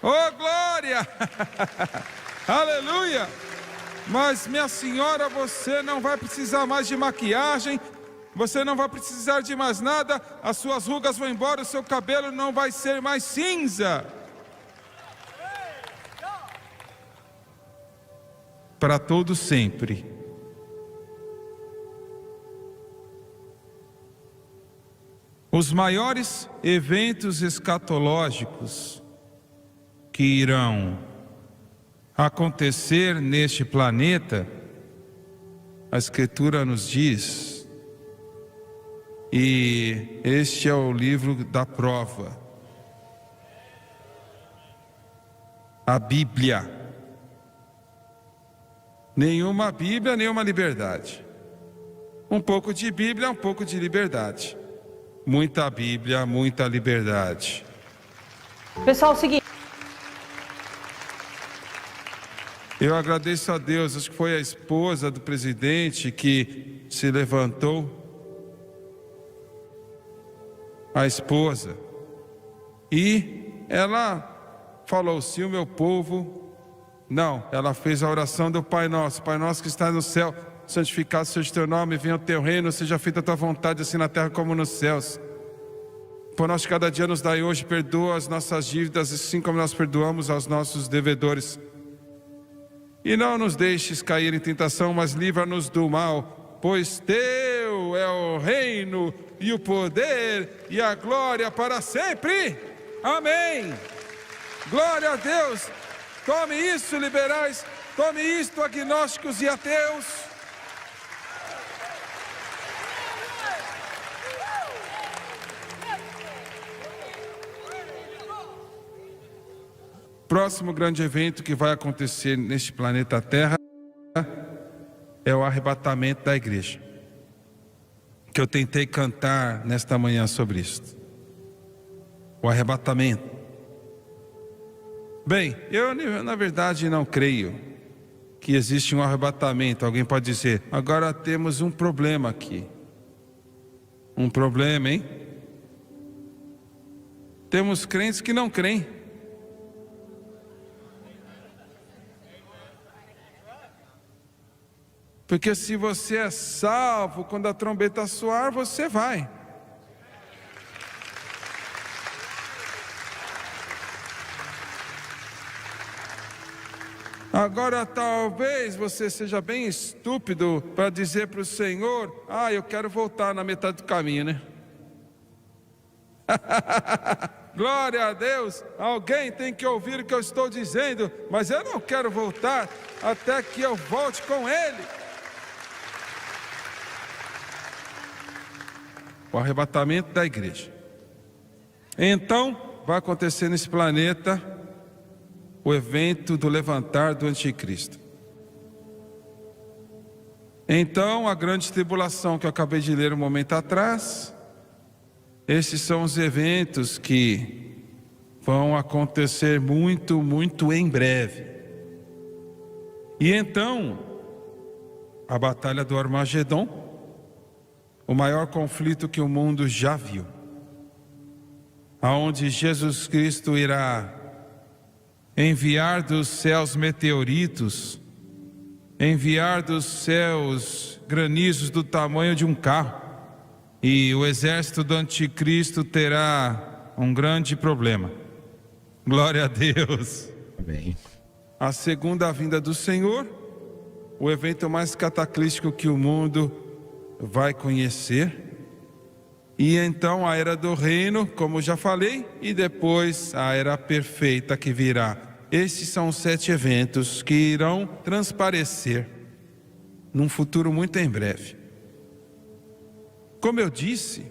Oh, glória! Aleluia! Mas minha senhora, você não vai precisar mais de maquiagem, você não vai precisar de mais nada, as suas rugas vão embora, o seu cabelo não vai ser mais cinza. Para todo sempre. Os maiores eventos escatológicos que irão acontecer neste planeta, a Escritura nos diz, e este é o livro da prova, a Bíblia. Nenhuma Bíblia, nenhuma liberdade. Um pouco de Bíblia, um pouco de liberdade. Muita Bíblia, muita liberdade. Pessoal, é o seguinte. Eu agradeço a Deus, acho que foi a esposa do presidente que se levantou. A esposa. E ela falou: se o meu povo... Não, ela fez a oração do Pai Nosso. Pai Nosso que está no céu, santificado seja o teu nome, venha o teu reino, seja feita a tua vontade, assim na terra como nos céus. Por nós cada dia nos dai hoje, perdoa as nossas dívidas, assim como nós perdoamos aos nossos devedores. E não nos deixes cair em tentação, mas livra-nos do mal, pois teu é o reino e o poder e a glória para sempre. Amém. Glória a Deus. Tome isso, liberais. Tome isto, agnósticos e ateus. Próximo grande evento que vai acontecer neste planeta Terra é o arrebatamento da igreja, que eu tentei cantar nesta manhã sobre isso. O arrebatamento. Bem, eu na verdade não creio que existe um arrebatamento. Alguém pode dizer, agora temos um problema aqui. Um problema, hein? Temos crentes que não creem. Porque se você é salvo, quando a trombeta soar, você vai. Agora talvez você seja bem estúpido para dizer para o Senhor, eu quero voltar na metade do caminho, né? Glória a Deus, alguém tem que ouvir o que eu estou dizendo, mas eu não quero voltar até que eu volte com Ele. O arrebatamento da igreja. Então, vai acontecer nesse planeta o evento do levantar do anticristo. Então, a grande tribulação que eu acabei de ler um momento atrás, esses são os eventos que vão acontecer muito, muito em breve. E então, a batalha do Armagedon, o maior conflito que o mundo já viu, aonde Jesus Cristo irá enviar dos céus meteoritos, enviar dos céus granizos do tamanho de um carro, e o exército do anticristo terá um grande problema. Glória a Deus. Amém. A segunda vinda do Senhor, o evento mais cataclístico que o mundo vai conhecer. E então a era do reino, como já falei, e depois a era perfeita que virá. Esses são os 7 eventos que irão transparecer num futuro muito em breve. Como eu disse,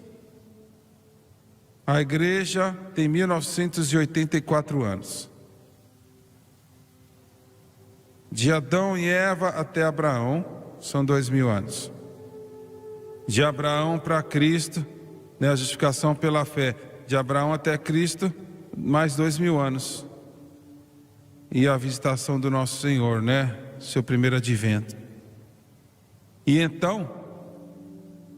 a igreja tem 1984 anos. De Adão e Eva até Abraão, são 2000 anos. De Abraão para Cristo, a justificação pela fé, de Abraão até Cristo, mais 2000 anos. E a visitação do nosso Senhor, seu primeiro advento. E então,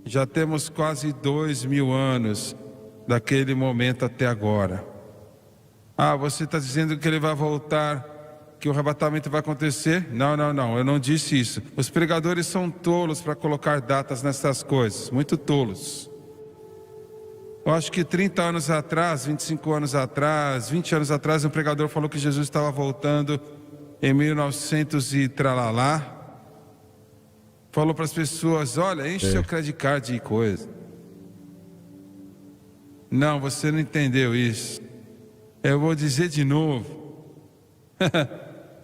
já temos quase 2000 anos daquele momento até agora. Você está dizendo que ele vai voltar, que o arrebatamento vai acontecer? Não, eu não disse isso. Os pregadores são tolos para colocar datas nessas coisas, muito tolos. Eu acho que 30 anos atrás, 25 anos atrás, 20 anos atrás, um pregador falou que Jesus estava voltando em 1900 e tralalá. Falou para as pessoas, olha, enche seu credit card de coisa. Não, você não entendeu isso. Eu vou dizer de novo.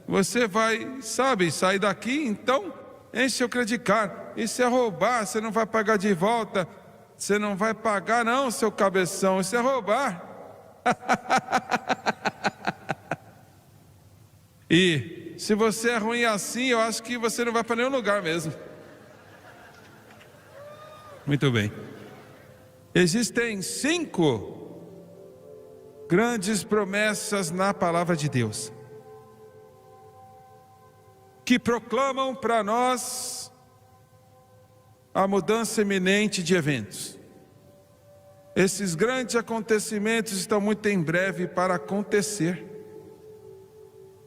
Você vai, sair daqui, então enche seu credit card. Isso é roubar, você não vai pagar de volta. Você não vai pagar não, seu cabeção, isso é roubar. E se você é ruim assim, eu acho que você não vai para nenhum lugar mesmo. Muito bem. Existem 5 grandes promessas na palavra de Deus, que proclamam para nós a mudança iminente de eventos. Esses grandes acontecimentos estão muito em breve para acontecer.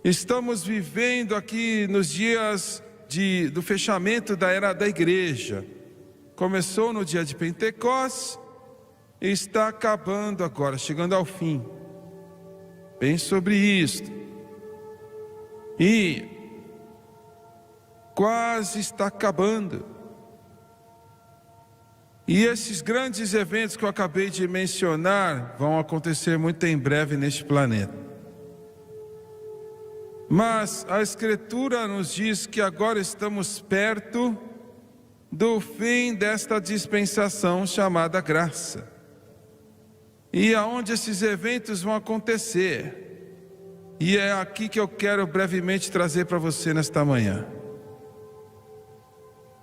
Estamos vivendo aqui nos dias do fechamento da era da igreja. Começou no dia de Pentecostes e está acabando agora, chegando ao fim. Bem sobre isto. E quase está acabando. E esses grandes eventos que eu acabei de mencionar vão acontecer muito em breve neste planeta. Mas a Escritura nos diz que agora estamos perto do fim desta dispensação chamada graça. E aonde esses eventos vão acontecer. E é aqui que eu quero brevemente trazer para você nesta manhã.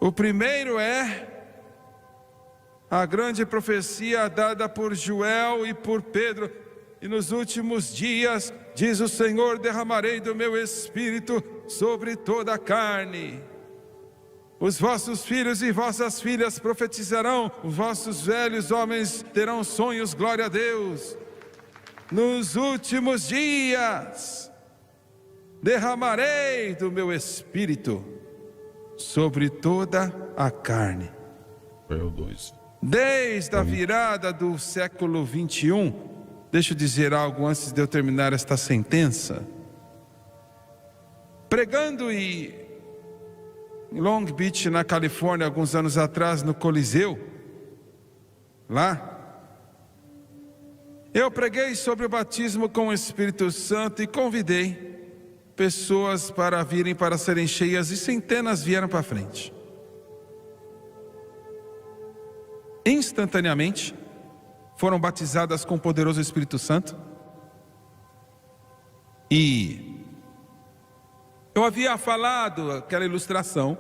O primeiro é a grande profecia dada por Joel e por Pedro. E nos últimos dias, diz o Senhor, derramarei do meu espírito sobre toda a carne. Os vossos filhos e vossas filhas profetizarão, os vossos velhos homens terão sonhos, glória a Deus. Nos últimos dias, derramarei do meu espírito sobre toda a carne. Joel 2. Desde a virada do século 21, deixa eu dizer algo antes de eu terminar esta sentença. Pregando em Long Beach, na Califórnia, alguns anos atrás, no Coliseu, lá, eu preguei sobre o batismo com o Espírito Santo e convidei pessoas para virem para serem cheias, e centenas vieram para frente. Instantaneamente foram batizadas com o poderoso Espírito Santo. E eu havia falado aquela ilustração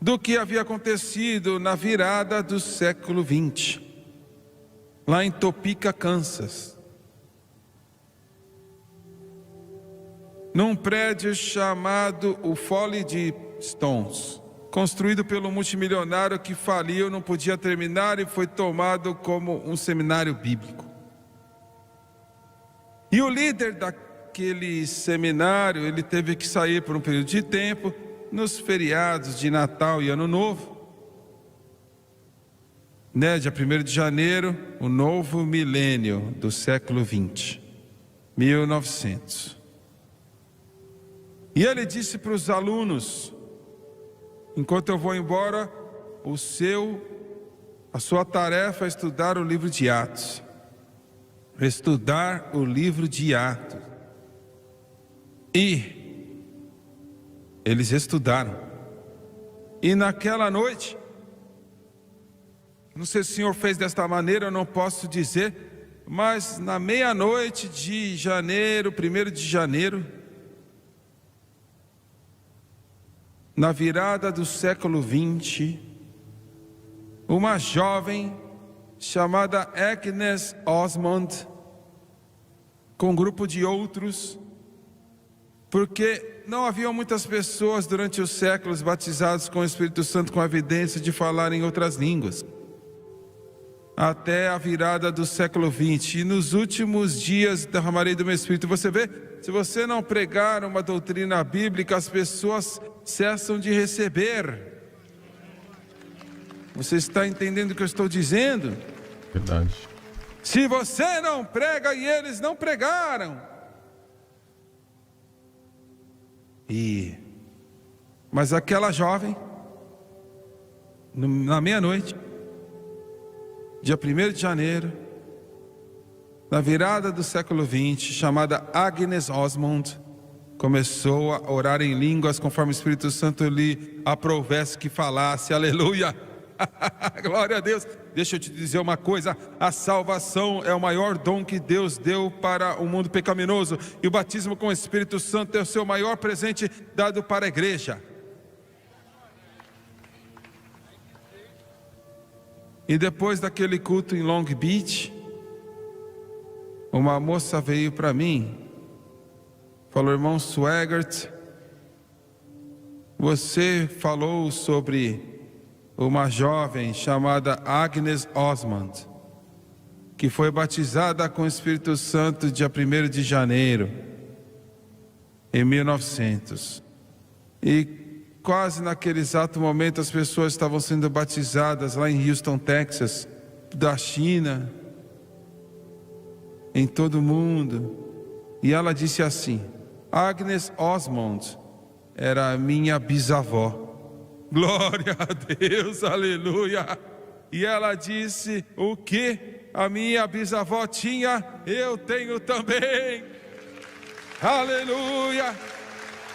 do que havia acontecido na virada do século 20, lá em Topeka, Kansas, num prédio chamado o Folly de Stones, construído pelo multimilionário que faliu, não podia terminar e foi tomado como um seminário bíblico. E o líder daquele seminário, ele teve que sair por um período de tempo, nos feriados de Natal e Ano Novo, dia 1º de janeiro, o novo milênio do século 20, 1900. E ele disse para os alunos: enquanto eu vou embora, a sua tarefa é estudar o livro de Atos. Estudar o livro de Atos. E eles estudaram. E naquela noite, não sei se o Senhor fez desta maneira, eu não posso dizer, mas na meia-noite de janeiro, 1º de janeiro, na virada do século 20, uma jovem chamada Agnes Osmond, com um grupo de outros, porque não haviam muitas pessoas durante os séculos batizadas com o Espírito Santo com a evidência de falar em outras línguas, até a virada do século 20. E nos últimos dias derramarei do meu Espírito. Você vê, se você não pregar uma doutrina bíblica, as pessoas cessam de receber. Você está entendendo o que eu estou dizendo? Verdade. Se você não prega e eles não pregaram. Mas aquela jovem, na meia-noite, dia 1º de janeiro, na virada do século 20, chamada Agnes Osmond, começou a orar em línguas conforme o Espírito Santo lhe aprovesse que falasse. Aleluia! Glória a Deus. Deixa eu te dizer uma coisa: a salvação é o maior dom que Deus deu para o mundo pecaminoso, e o batismo com o Espírito Santo é o seu maior presente dado para a igreja. E depois daquele culto em Long Beach, uma moça veio para mim, falou: irmão Swagert, você falou sobre uma jovem chamada Agnes Osmond, que foi batizada com o Espírito Santo dia 1º de janeiro, em 1900. E quase naquele exato momento as pessoas estavam sendo batizadas lá em Houston, Texas, da China, em todo o mundo. E ela disse assim: Agnes Osmond era a minha bisavó. Glória a Deus, aleluia. E ela disse: o que a minha bisavó tinha, eu tenho também. Aleluia,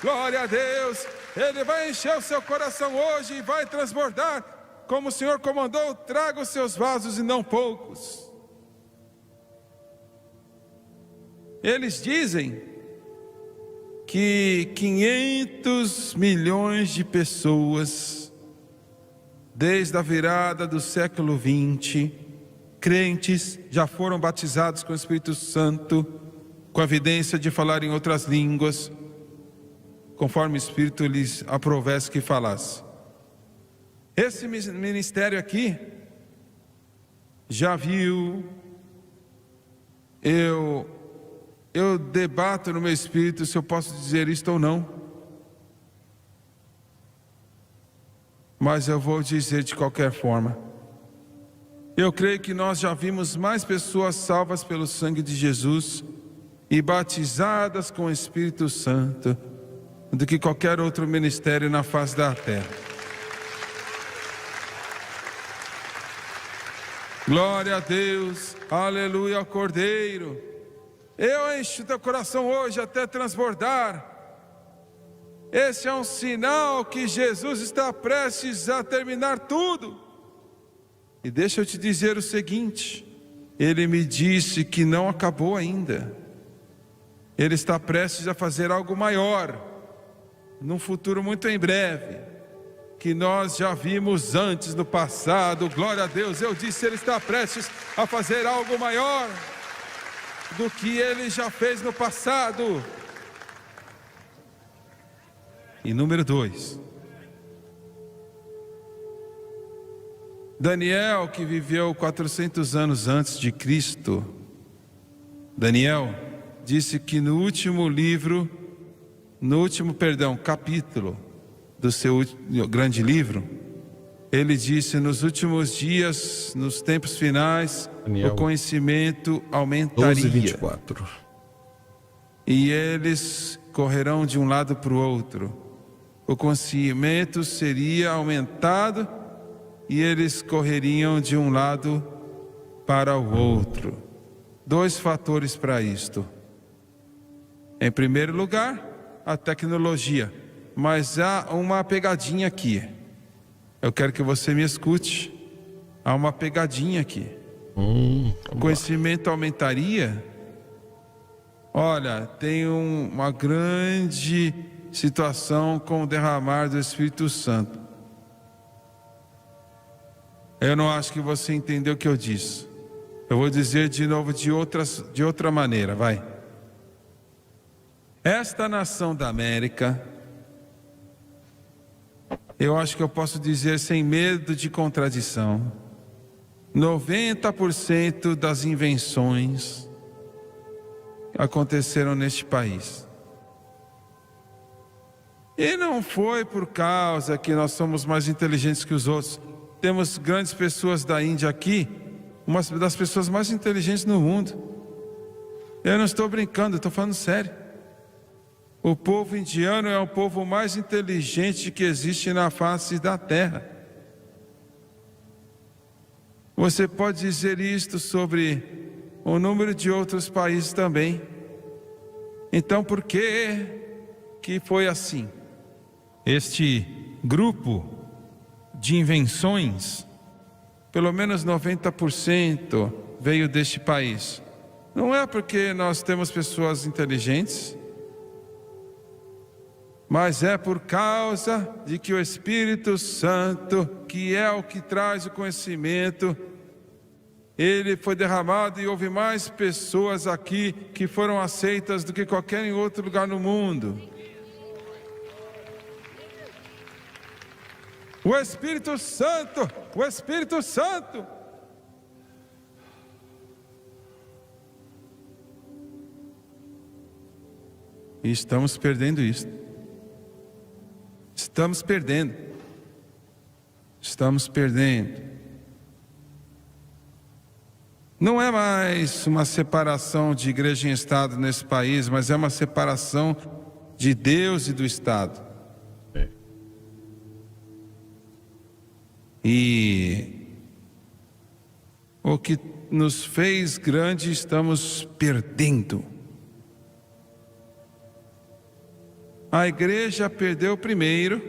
glória a Deus. Ele vai encher o seu coração hoje e vai transbordar. Como o Senhor comandou, traga os seus vasos e não poucos. Eles dizem que 500 milhões de pessoas, desde a virada do século XX, crentes, já foram batizados com o Espírito Santo, com a evidência de falar em outras línguas, conforme o Espírito lhes aprovesse que falasse. Esse ministério aqui já viu, eu debato no meu espírito se eu posso dizer isto ou não, mas eu vou dizer de qualquer forma. Eu creio que nós já vimos mais pessoas salvas pelo sangue de Jesus e batizadas com o Espírito Santo do que qualquer outro ministério na face da terra. Glória a Deus, aleluia ao Cordeiro. Eu encho teu coração hoje até transbordar. Esse é um sinal que Jesus está prestes a terminar tudo. E deixa eu te dizer o seguinte: Ele me disse que não acabou ainda. Ele está prestes a fazer algo maior, num futuro muito em breve, que nós já vimos antes no passado. Glória a Deus. Eu disse, Ele está prestes a fazer algo maior do que Ele já fez no passado. E número 2, Daniel, que viveu 400 anos antes de Cristo, Daniel disse que no último capítulo do seu grande livro, ele disse: nos últimos dias, nos tempos finais, Daniel, o conhecimento aumentaria. 12:24. E eles correrão de um lado para o outro. O conhecimento seria aumentado e eles correriam de um lado para o outro. 2 fatores para isto. Em primeiro lugar, a tecnologia. Mas há uma pegadinha aqui. Eu quero que você me escute. Há uma pegadinha aqui. O conhecimento aumentaria? Olha, tem uma grande situação com o derramar do Espírito Santo. Eu não acho que você entendeu o que eu disse. Eu vou dizer de novo de outra maneira, vai. Esta nação da América, eu acho que eu posso dizer sem medo de contradição, 90% das invenções aconteceram neste país. E não foi por causa que nós somos mais inteligentes que os outros. Temos grandes pessoas da Índia aqui, uma das pessoas mais inteligentes no mundo. Eu não estou brincando, eu estou falando sério. O povo indiano é o povo mais inteligente que existe na face da terra. Você pode dizer isto sobre o número de outros países também. Então, por que foi assim? Este grupo de invenções, pelo menos 90% veio deste país. Não é porque nós temos pessoas inteligentes, mas é por causa de que o Espírito Santo, que é o que traz o conhecimento, ele foi derramado e houve mais pessoas aqui que foram aceitas do que qualquer outro lugar no mundo. O Espírito Santo, o Espírito Santo. E estamos perdendo isso. Estamos perdendo. Não é mais uma separação de igreja e Estado nesse país, mas é uma separação de Deus e do Estado. E o que nos fez grande estamos perdendo. A igreja perdeu primeiro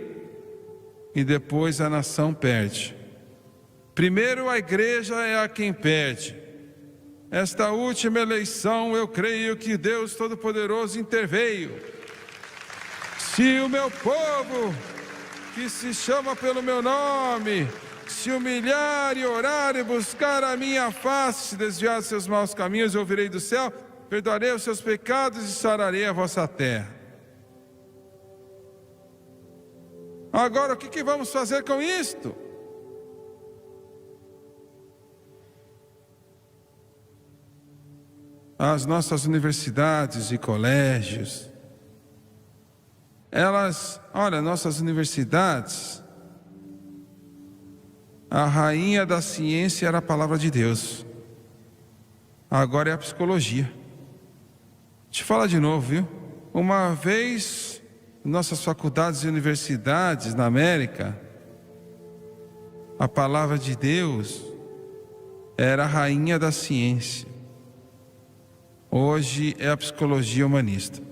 e depois a nação perde. Primeiro a igreja é a quem perde. Esta última eleição eu creio que Deus Todo-Poderoso interveio. Se o meu povo, que se chama pelo meu nome, se humilhar e orar e buscar a minha face, se desviar dos seus maus caminhos, eu ouvirei do céu, perdoarei os seus pecados e sararei a vossa terra. Agora, o que vamos fazer com isto? As nossas universidades e colégios, nossas universidades, a rainha da ciência era a palavra de Deus. Agora é a psicologia. Deixa eu falar de novo, viu? Uma vez, nossas faculdades e universidades na América, a palavra de Deus era a rainha da ciência. Hoje é a psicologia humanista.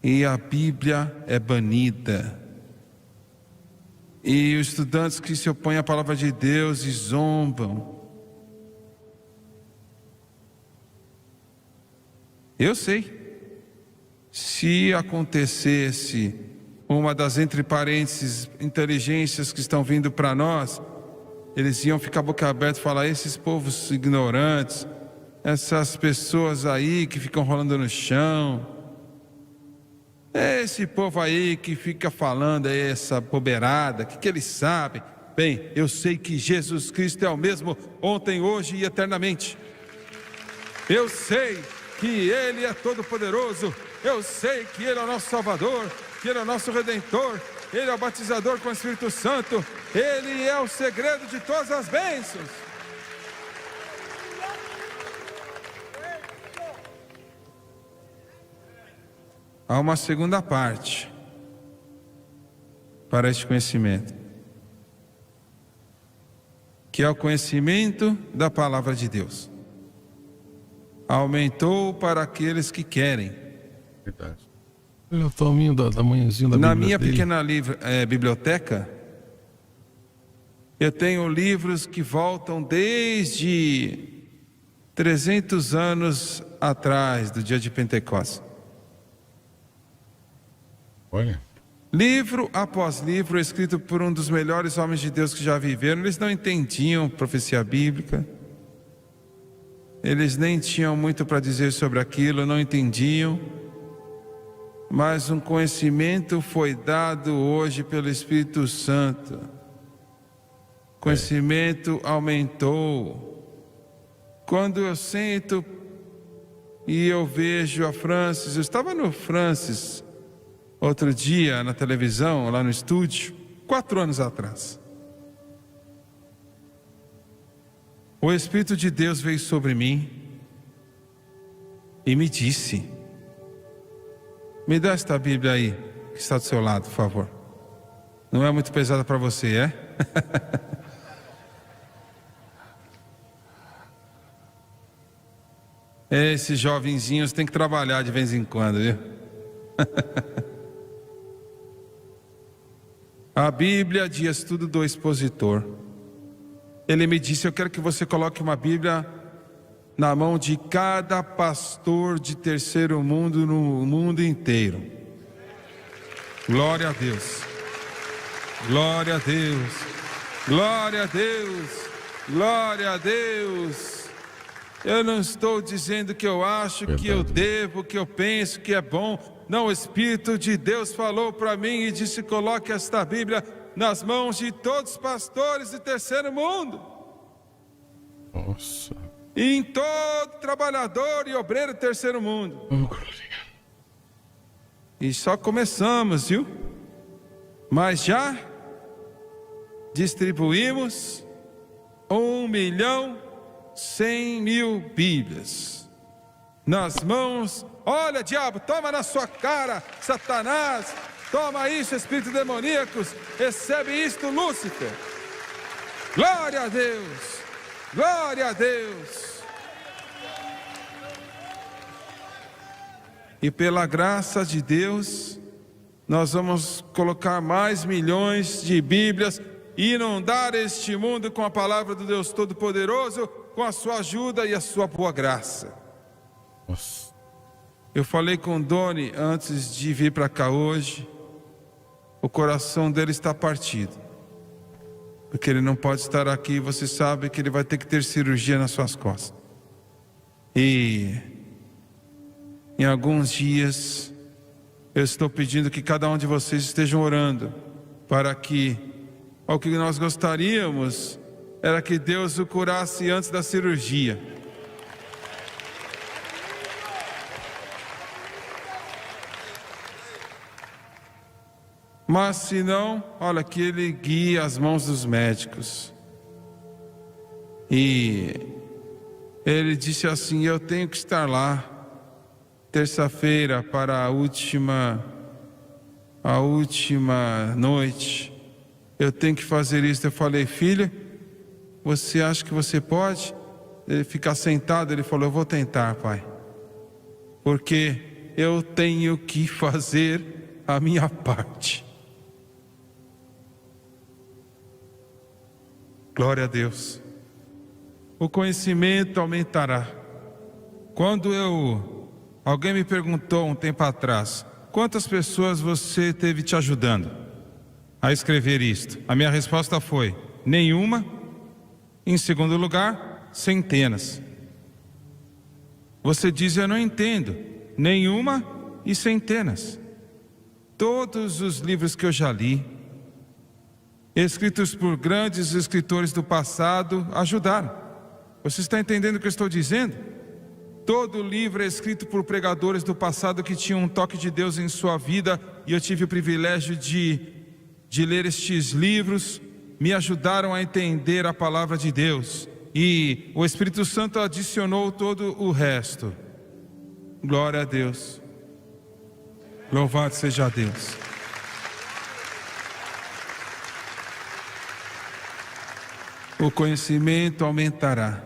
E a Bíblia é banida. E os estudantes que se opõem à palavra de Deus e zombam. Eu sei. Se acontecesse uma das, entre parênteses, inteligências que estão vindo para nós, eles iam ficar boca aberta e falar: esses povos ignorantes, essas pessoas aí que ficam rolando no chão, esse povo aí que fica falando aí essa bobeirada, o que eles sabem? Bem, eu sei que Jesus Cristo é o mesmo ontem, hoje e eternamente. Eu sei que Ele é todo poderoso. Eu sei que Ele é o nosso Salvador, que Ele é o nosso Redentor, Ele é o batizador com o Espírito Santo, Ele é o segredo de todas as bênçãos. Há uma segunda parte para este conhecimento, que é o conhecimento da palavra de Deus. Aumentou para aqueles que querem. Verdade. Olha o tominho da manhãzinha da Na Bíblia minha dele. pequena biblioteca, eu tenho livros que voltam desde 300 anos atrás do dia de Pentecostes. Olha. Livro após livro, escrito por um dos melhores homens de Deus que já viveram. Eles não entendiam profecia bíblica. Eles nem tinham muito para dizer sobre aquilo, não entendiam. Mas um conhecimento foi dado hoje pelo Espírito Santo. O conhecimento aumentou. Quando eu sento e eu vejo a Francis, eu estava no Francis outro dia na televisão, lá no estúdio, 4 anos atrás. O Espírito de Deus veio sobre mim e me disse: me dá esta Bíblia aí, que está do seu lado, por favor. Não é muito pesada para você, é? Esses jovenzinhos têm que trabalhar de vez em quando, viu? A Bíblia de estudo do expositor. Ele me disse: eu quero que você coloque uma Bíblia na mão de cada pastor de terceiro mundo no mundo inteiro. Glória a Deus. Glória a Deus. Glória a Deus. Glória a Deus. Eu não estou dizendo que eu acho, que eu devo, que eu penso que é bom. Não, o Espírito de Deus falou para mim e disse: coloque esta Bíblia nas mãos de todos os pastores de terceiro mundo. Nossa. E em todo trabalhador e obreiro de terceiro mundo. E só começamos, viu? Mas já distribuímos 1.100.000 Bíblias nas mãos. Olha, diabo, toma na sua cara, Satanás, toma isso, espíritos demoníacos, recebe isto, Lúcifer. Glória a Deus, glória a Deus. E pela graça de Deus, nós vamos colocar mais milhões de Bíblias e inundar este mundo com a palavra do Deus Todo-Poderoso, com a sua ajuda e a sua boa graça. Nossa. Eu falei com o Doni antes de vir para cá hoje. O coração dele está partido, porque ele não pode estar aqui. Você sabe que ele vai ter que ter cirurgia nas suas costas. E em alguns dias eu estou pedindo que cada um de vocês estejam orando para que, o que nós gostaríamos era que Deus o curasse antes da cirurgia. Mas se não, olha, que ele guie as mãos dos médicos. E ele disse assim: eu tenho que estar lá terça-feira para a última noite. Eu tenho que fazer isso. Eu falei: filha, você acha que você pode? Ele ficar sentado. Ele falou: eu vou tentar, pai, porque eu tenho que fazer a minha parte. Glória a Deus. O conhecimento aumentará. Alguém me perguntou um tempo atrás: quantas pessoas você teve te ajudando a escrever isto? A minha resposta foi: nenhuma. Em segundo lugar, centenas. Você diz: eu não entendo. Nenhuma e centenas. Todos os livros que eu já li, escritos por grandes escritores do passado, ajudaram. Você está entendendo o que eu estou dizendo? Todo livro é escrito por pregadores do passado que tinham um toque de Deus em sua vida, e eu tive o privilégio de ler estes livros. Me ajudaram a entender a palavra de Deus, e o Espírito Santo adicionou todo o resto. Glória a Deus. Louvado seja Deus. O conhecimento aumentará.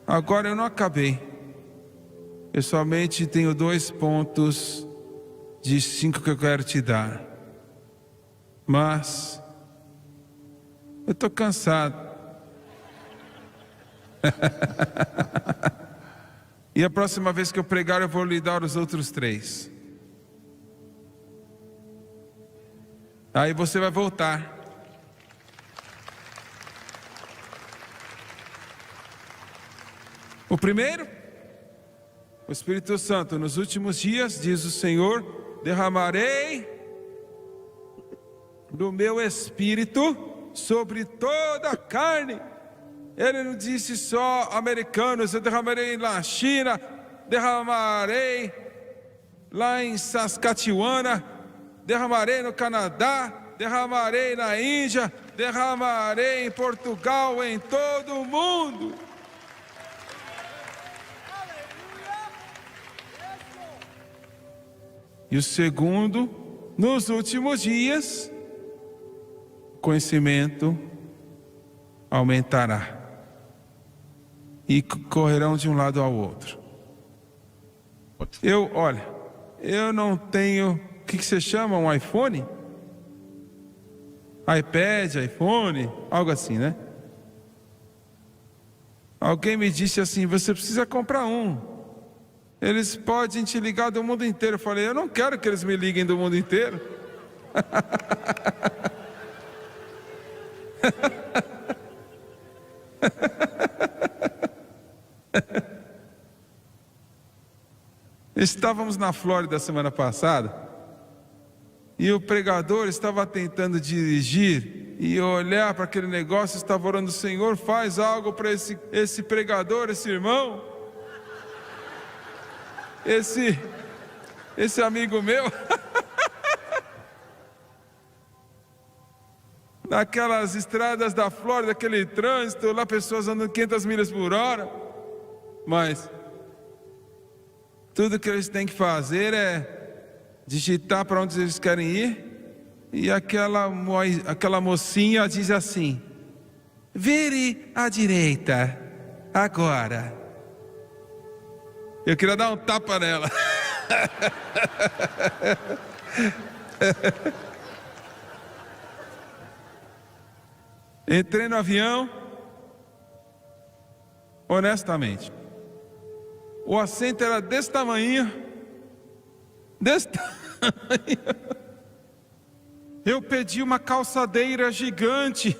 Agora eu não acabei. Eu somente tenho 2 pontos de 5 que eu quero te dar. Mas eu estou cansado. E a próxima vez que eu pregar, eu vou lhe dar os outros 3. Aí você vai voltar. O primeiro, o Espírito Santo: nos últimos dias, diz o Senhor, derramarei do meu Espírito sobre toda a carne. Ele não disse só americanos. Eu derramarei na China, derramarei lá em Saskatchewan, derramarei no Canadá, derramarei na Índia, derramarei em Portugal, em todo o mundo. E o segundo, nos últimos dias, o conhecimento aumentará. E correrão de um lado ao outro. Eu não tenho, o que você chama, um iPhone? iPad, iPhone, algo assim, né? Alguém me disse assim: você precisa comprar um. Eles podem te ligar do mundo inteiro. Eu falei: eu não quero que eles me liguem do mundo inteiro. Estávamos na Flórida semana passada, e o pregador estava tentando dirigir e olhar para aquele negócio. Estava orando: Senhor, faz algo para esse pregador, esse irmão, esse amigo meu. Naquelas estradas da Flórida, aquele trânsito lá, pessoas andando 500 milhas por hora. Mas tudo que eles têm que fazer é digitar para onde eles querem ir. E aquela mocinha diz assim: vire à direita agora. Eu queria dar um tapa nela. Entrei no avião, honestamente, o assento era desse tamanho. Desse tamanho. Eu pedi uma calçadeira gigante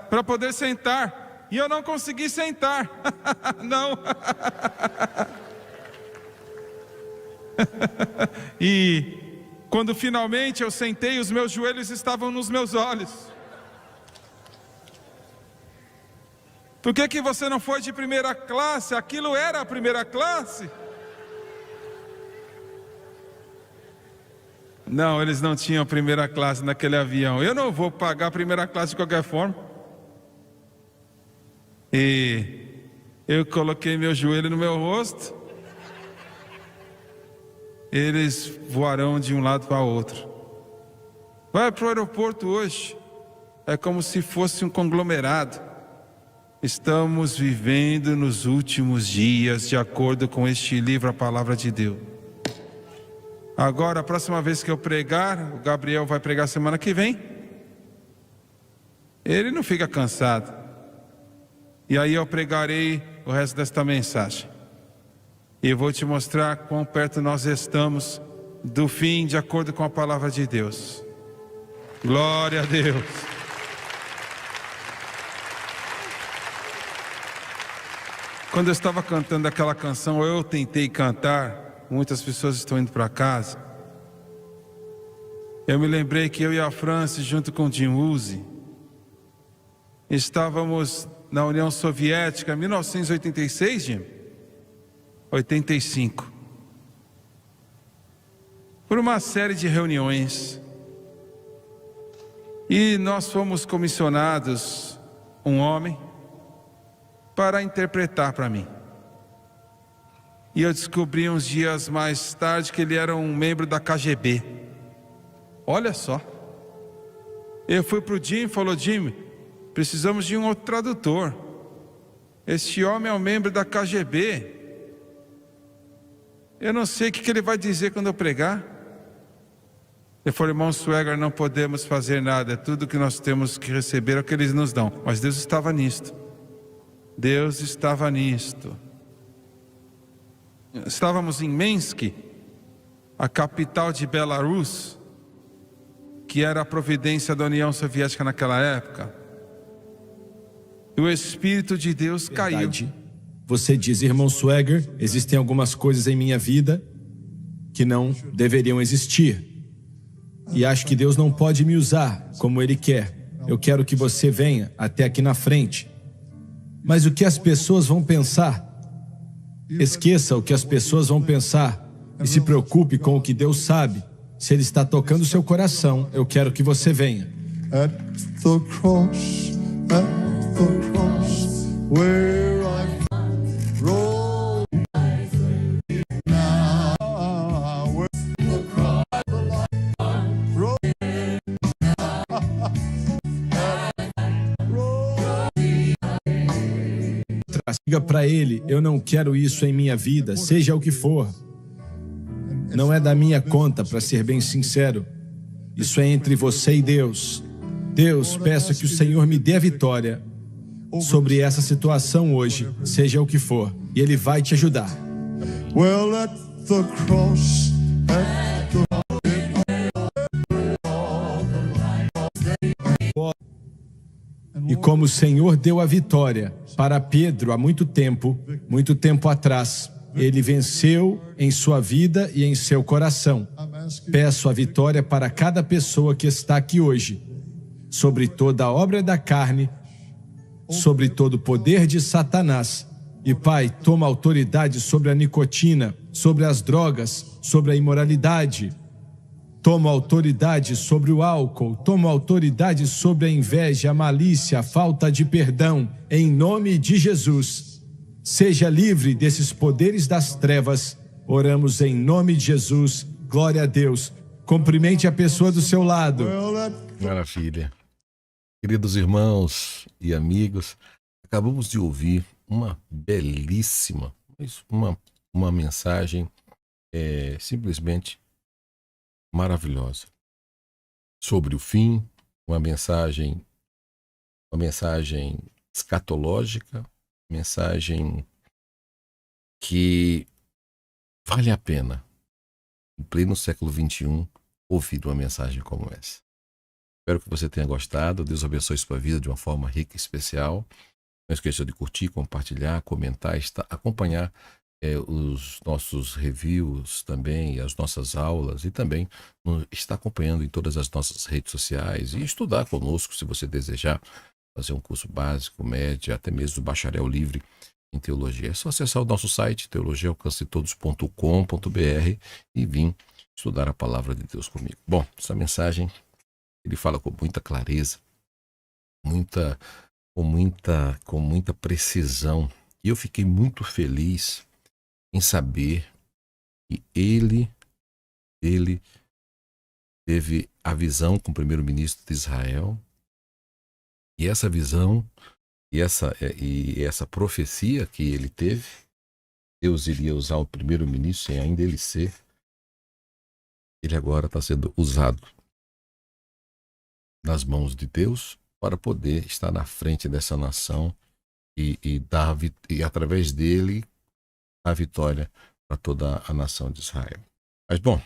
para poder sentar. E eu não consegui sentar. Não. E quando finalmente eu sentei, os meus joelhos estavam nos meus olhos. Por que você não foi de primeira classe? Aquilo era a primeira classe? Não, eles não tinham primeira classe naquele avião. Eu não vou pagar a primeira classe de qualquer forma. E eu coloquei meu joelho no meu rosto. Eles voarão de um lado para o outro. Vai para o aeroporto hoje. É como se fosse um conglomerado. Estamos vivendo nos últimos dias, de acordo com este livro, a palavra de Deus. Agora, a próxima vez que eu pregar, o Gabriel vai pregar semana que vem. Ele não fica cansado. E aí eu pregarei o resto desta mensagem. E eu vou te mostrar quão perto nós estamos do fim, de acordo com a palavra de Deus. Glória a Deus. Quando eu estava cantando aquela canção, eu tentei cantar, muitas pessoas estão indo para casa. Eu me lembrei que eu e a Francis, junto com o Jim Uzi, estávamos na União Soviética em 1986, Jim? 85. Por uma série de reuniões. E nós fomos comissionados, um homem, para interpretar para mim. E eu descobri uns dias mais tarde que ele era um membro da KGB. Olha só. Eu fui para o Jim e falou: Jim, precisamos de um outro tradutor. Este homem é um membro da KGB. Eu não sei o que ele vai dizer quando eu pregar. Ele falou: irmão Swagger, não podemos fazer nada. É tudo que nós temos que receber é o que eles nos dão. Mas Deus estava nisto. Deus estava nisto. Estávamos em Minsk, a capital de Belarus, que era a providência da União Soviética naquela época. E o Espírito de Deus caiu. Você diz: irmão Swagger, existem algumas coisas em minha vida que não deveriam existir. E acho que Deus não pode me usar como Ele quer. Eu quero que você venha até aqui na frente. Mas o que as pessoas vão pensar? Esqueça o que as pessoas vão pensar e se preocupe com o que Deus sabe. Se Ele está tocando o seu coração, eu quero que você venha. At the cross, where I rolled now, where the cross, rolled, Diga para Ele: eu não quero isso em minha vida, seja o que for. Não é da minha conta, para ser bem sincero. Isso é entre você e Deus. Deus, peço que o Senhor me dê a vitória sobre essa situação hoje, seja o que for, e Ele vai te ajudar. well, at the cross, E como o Senhor deu a vitória para Pedro há muito tempo atrás, Ele venceu em sua vida e em seu coração. Peço a vitória para cada pessoa que está aqui hoje, sobre toda a obra da carne, sobre todo o poder de Satanás. E Pai, toma autoridade sobre a nicotina, sobre as drogas, sobre a imoralidade. Toma autoridade sobre o álcool, toma autoridade sobre a inveja, a malícia, a falta de perdão, em nome de Jesus. Seja livre desses poderes das trevas. Oramos em nome de Jesus. Glória a Deus. Cumprimente a pessoa do seu lado. Maravilha. Queridos irmãos e amigos, acabamos de ouvir uma belíssima, uma mensagem simplesmente maravilhosa sobre o fim, uma mensagem escatológica, mensagem que vale a pena, em pleno século XXI, ouvir uma mensagem como essa. Espero que você tenha gostado. Deus abençoe sua vida de uma forma rica e especial. Não esqueça de curtir, compartilhar, comentar, acompanhar os nossos reviews também, as nossas aulas, e também estar acompanhando em todas as nossas redes sociais e estudar conosco se você desejar fazer um curso básico, médio, até mesmo bacharel livre em teologia. É só acessar o nosso site teologiaalcancetodos.com.br e vir estudar a palavra de Deus comigo. Bom, essa mensagem ele fala com muita clareza, com muita precisão, e eu fiquei muito feliz em saber que ele teve a visão com o primeiro-ministro de Israel, e essa visão e essa profecia que ele teve, Deus iria usar o primeiro-ministro sem ainda ele ser. Ele agora está sendo usado nas mãos de Deus para poder estar na frente dessa nação e através dele a vitória para toda a nação de Israel. Mas bom,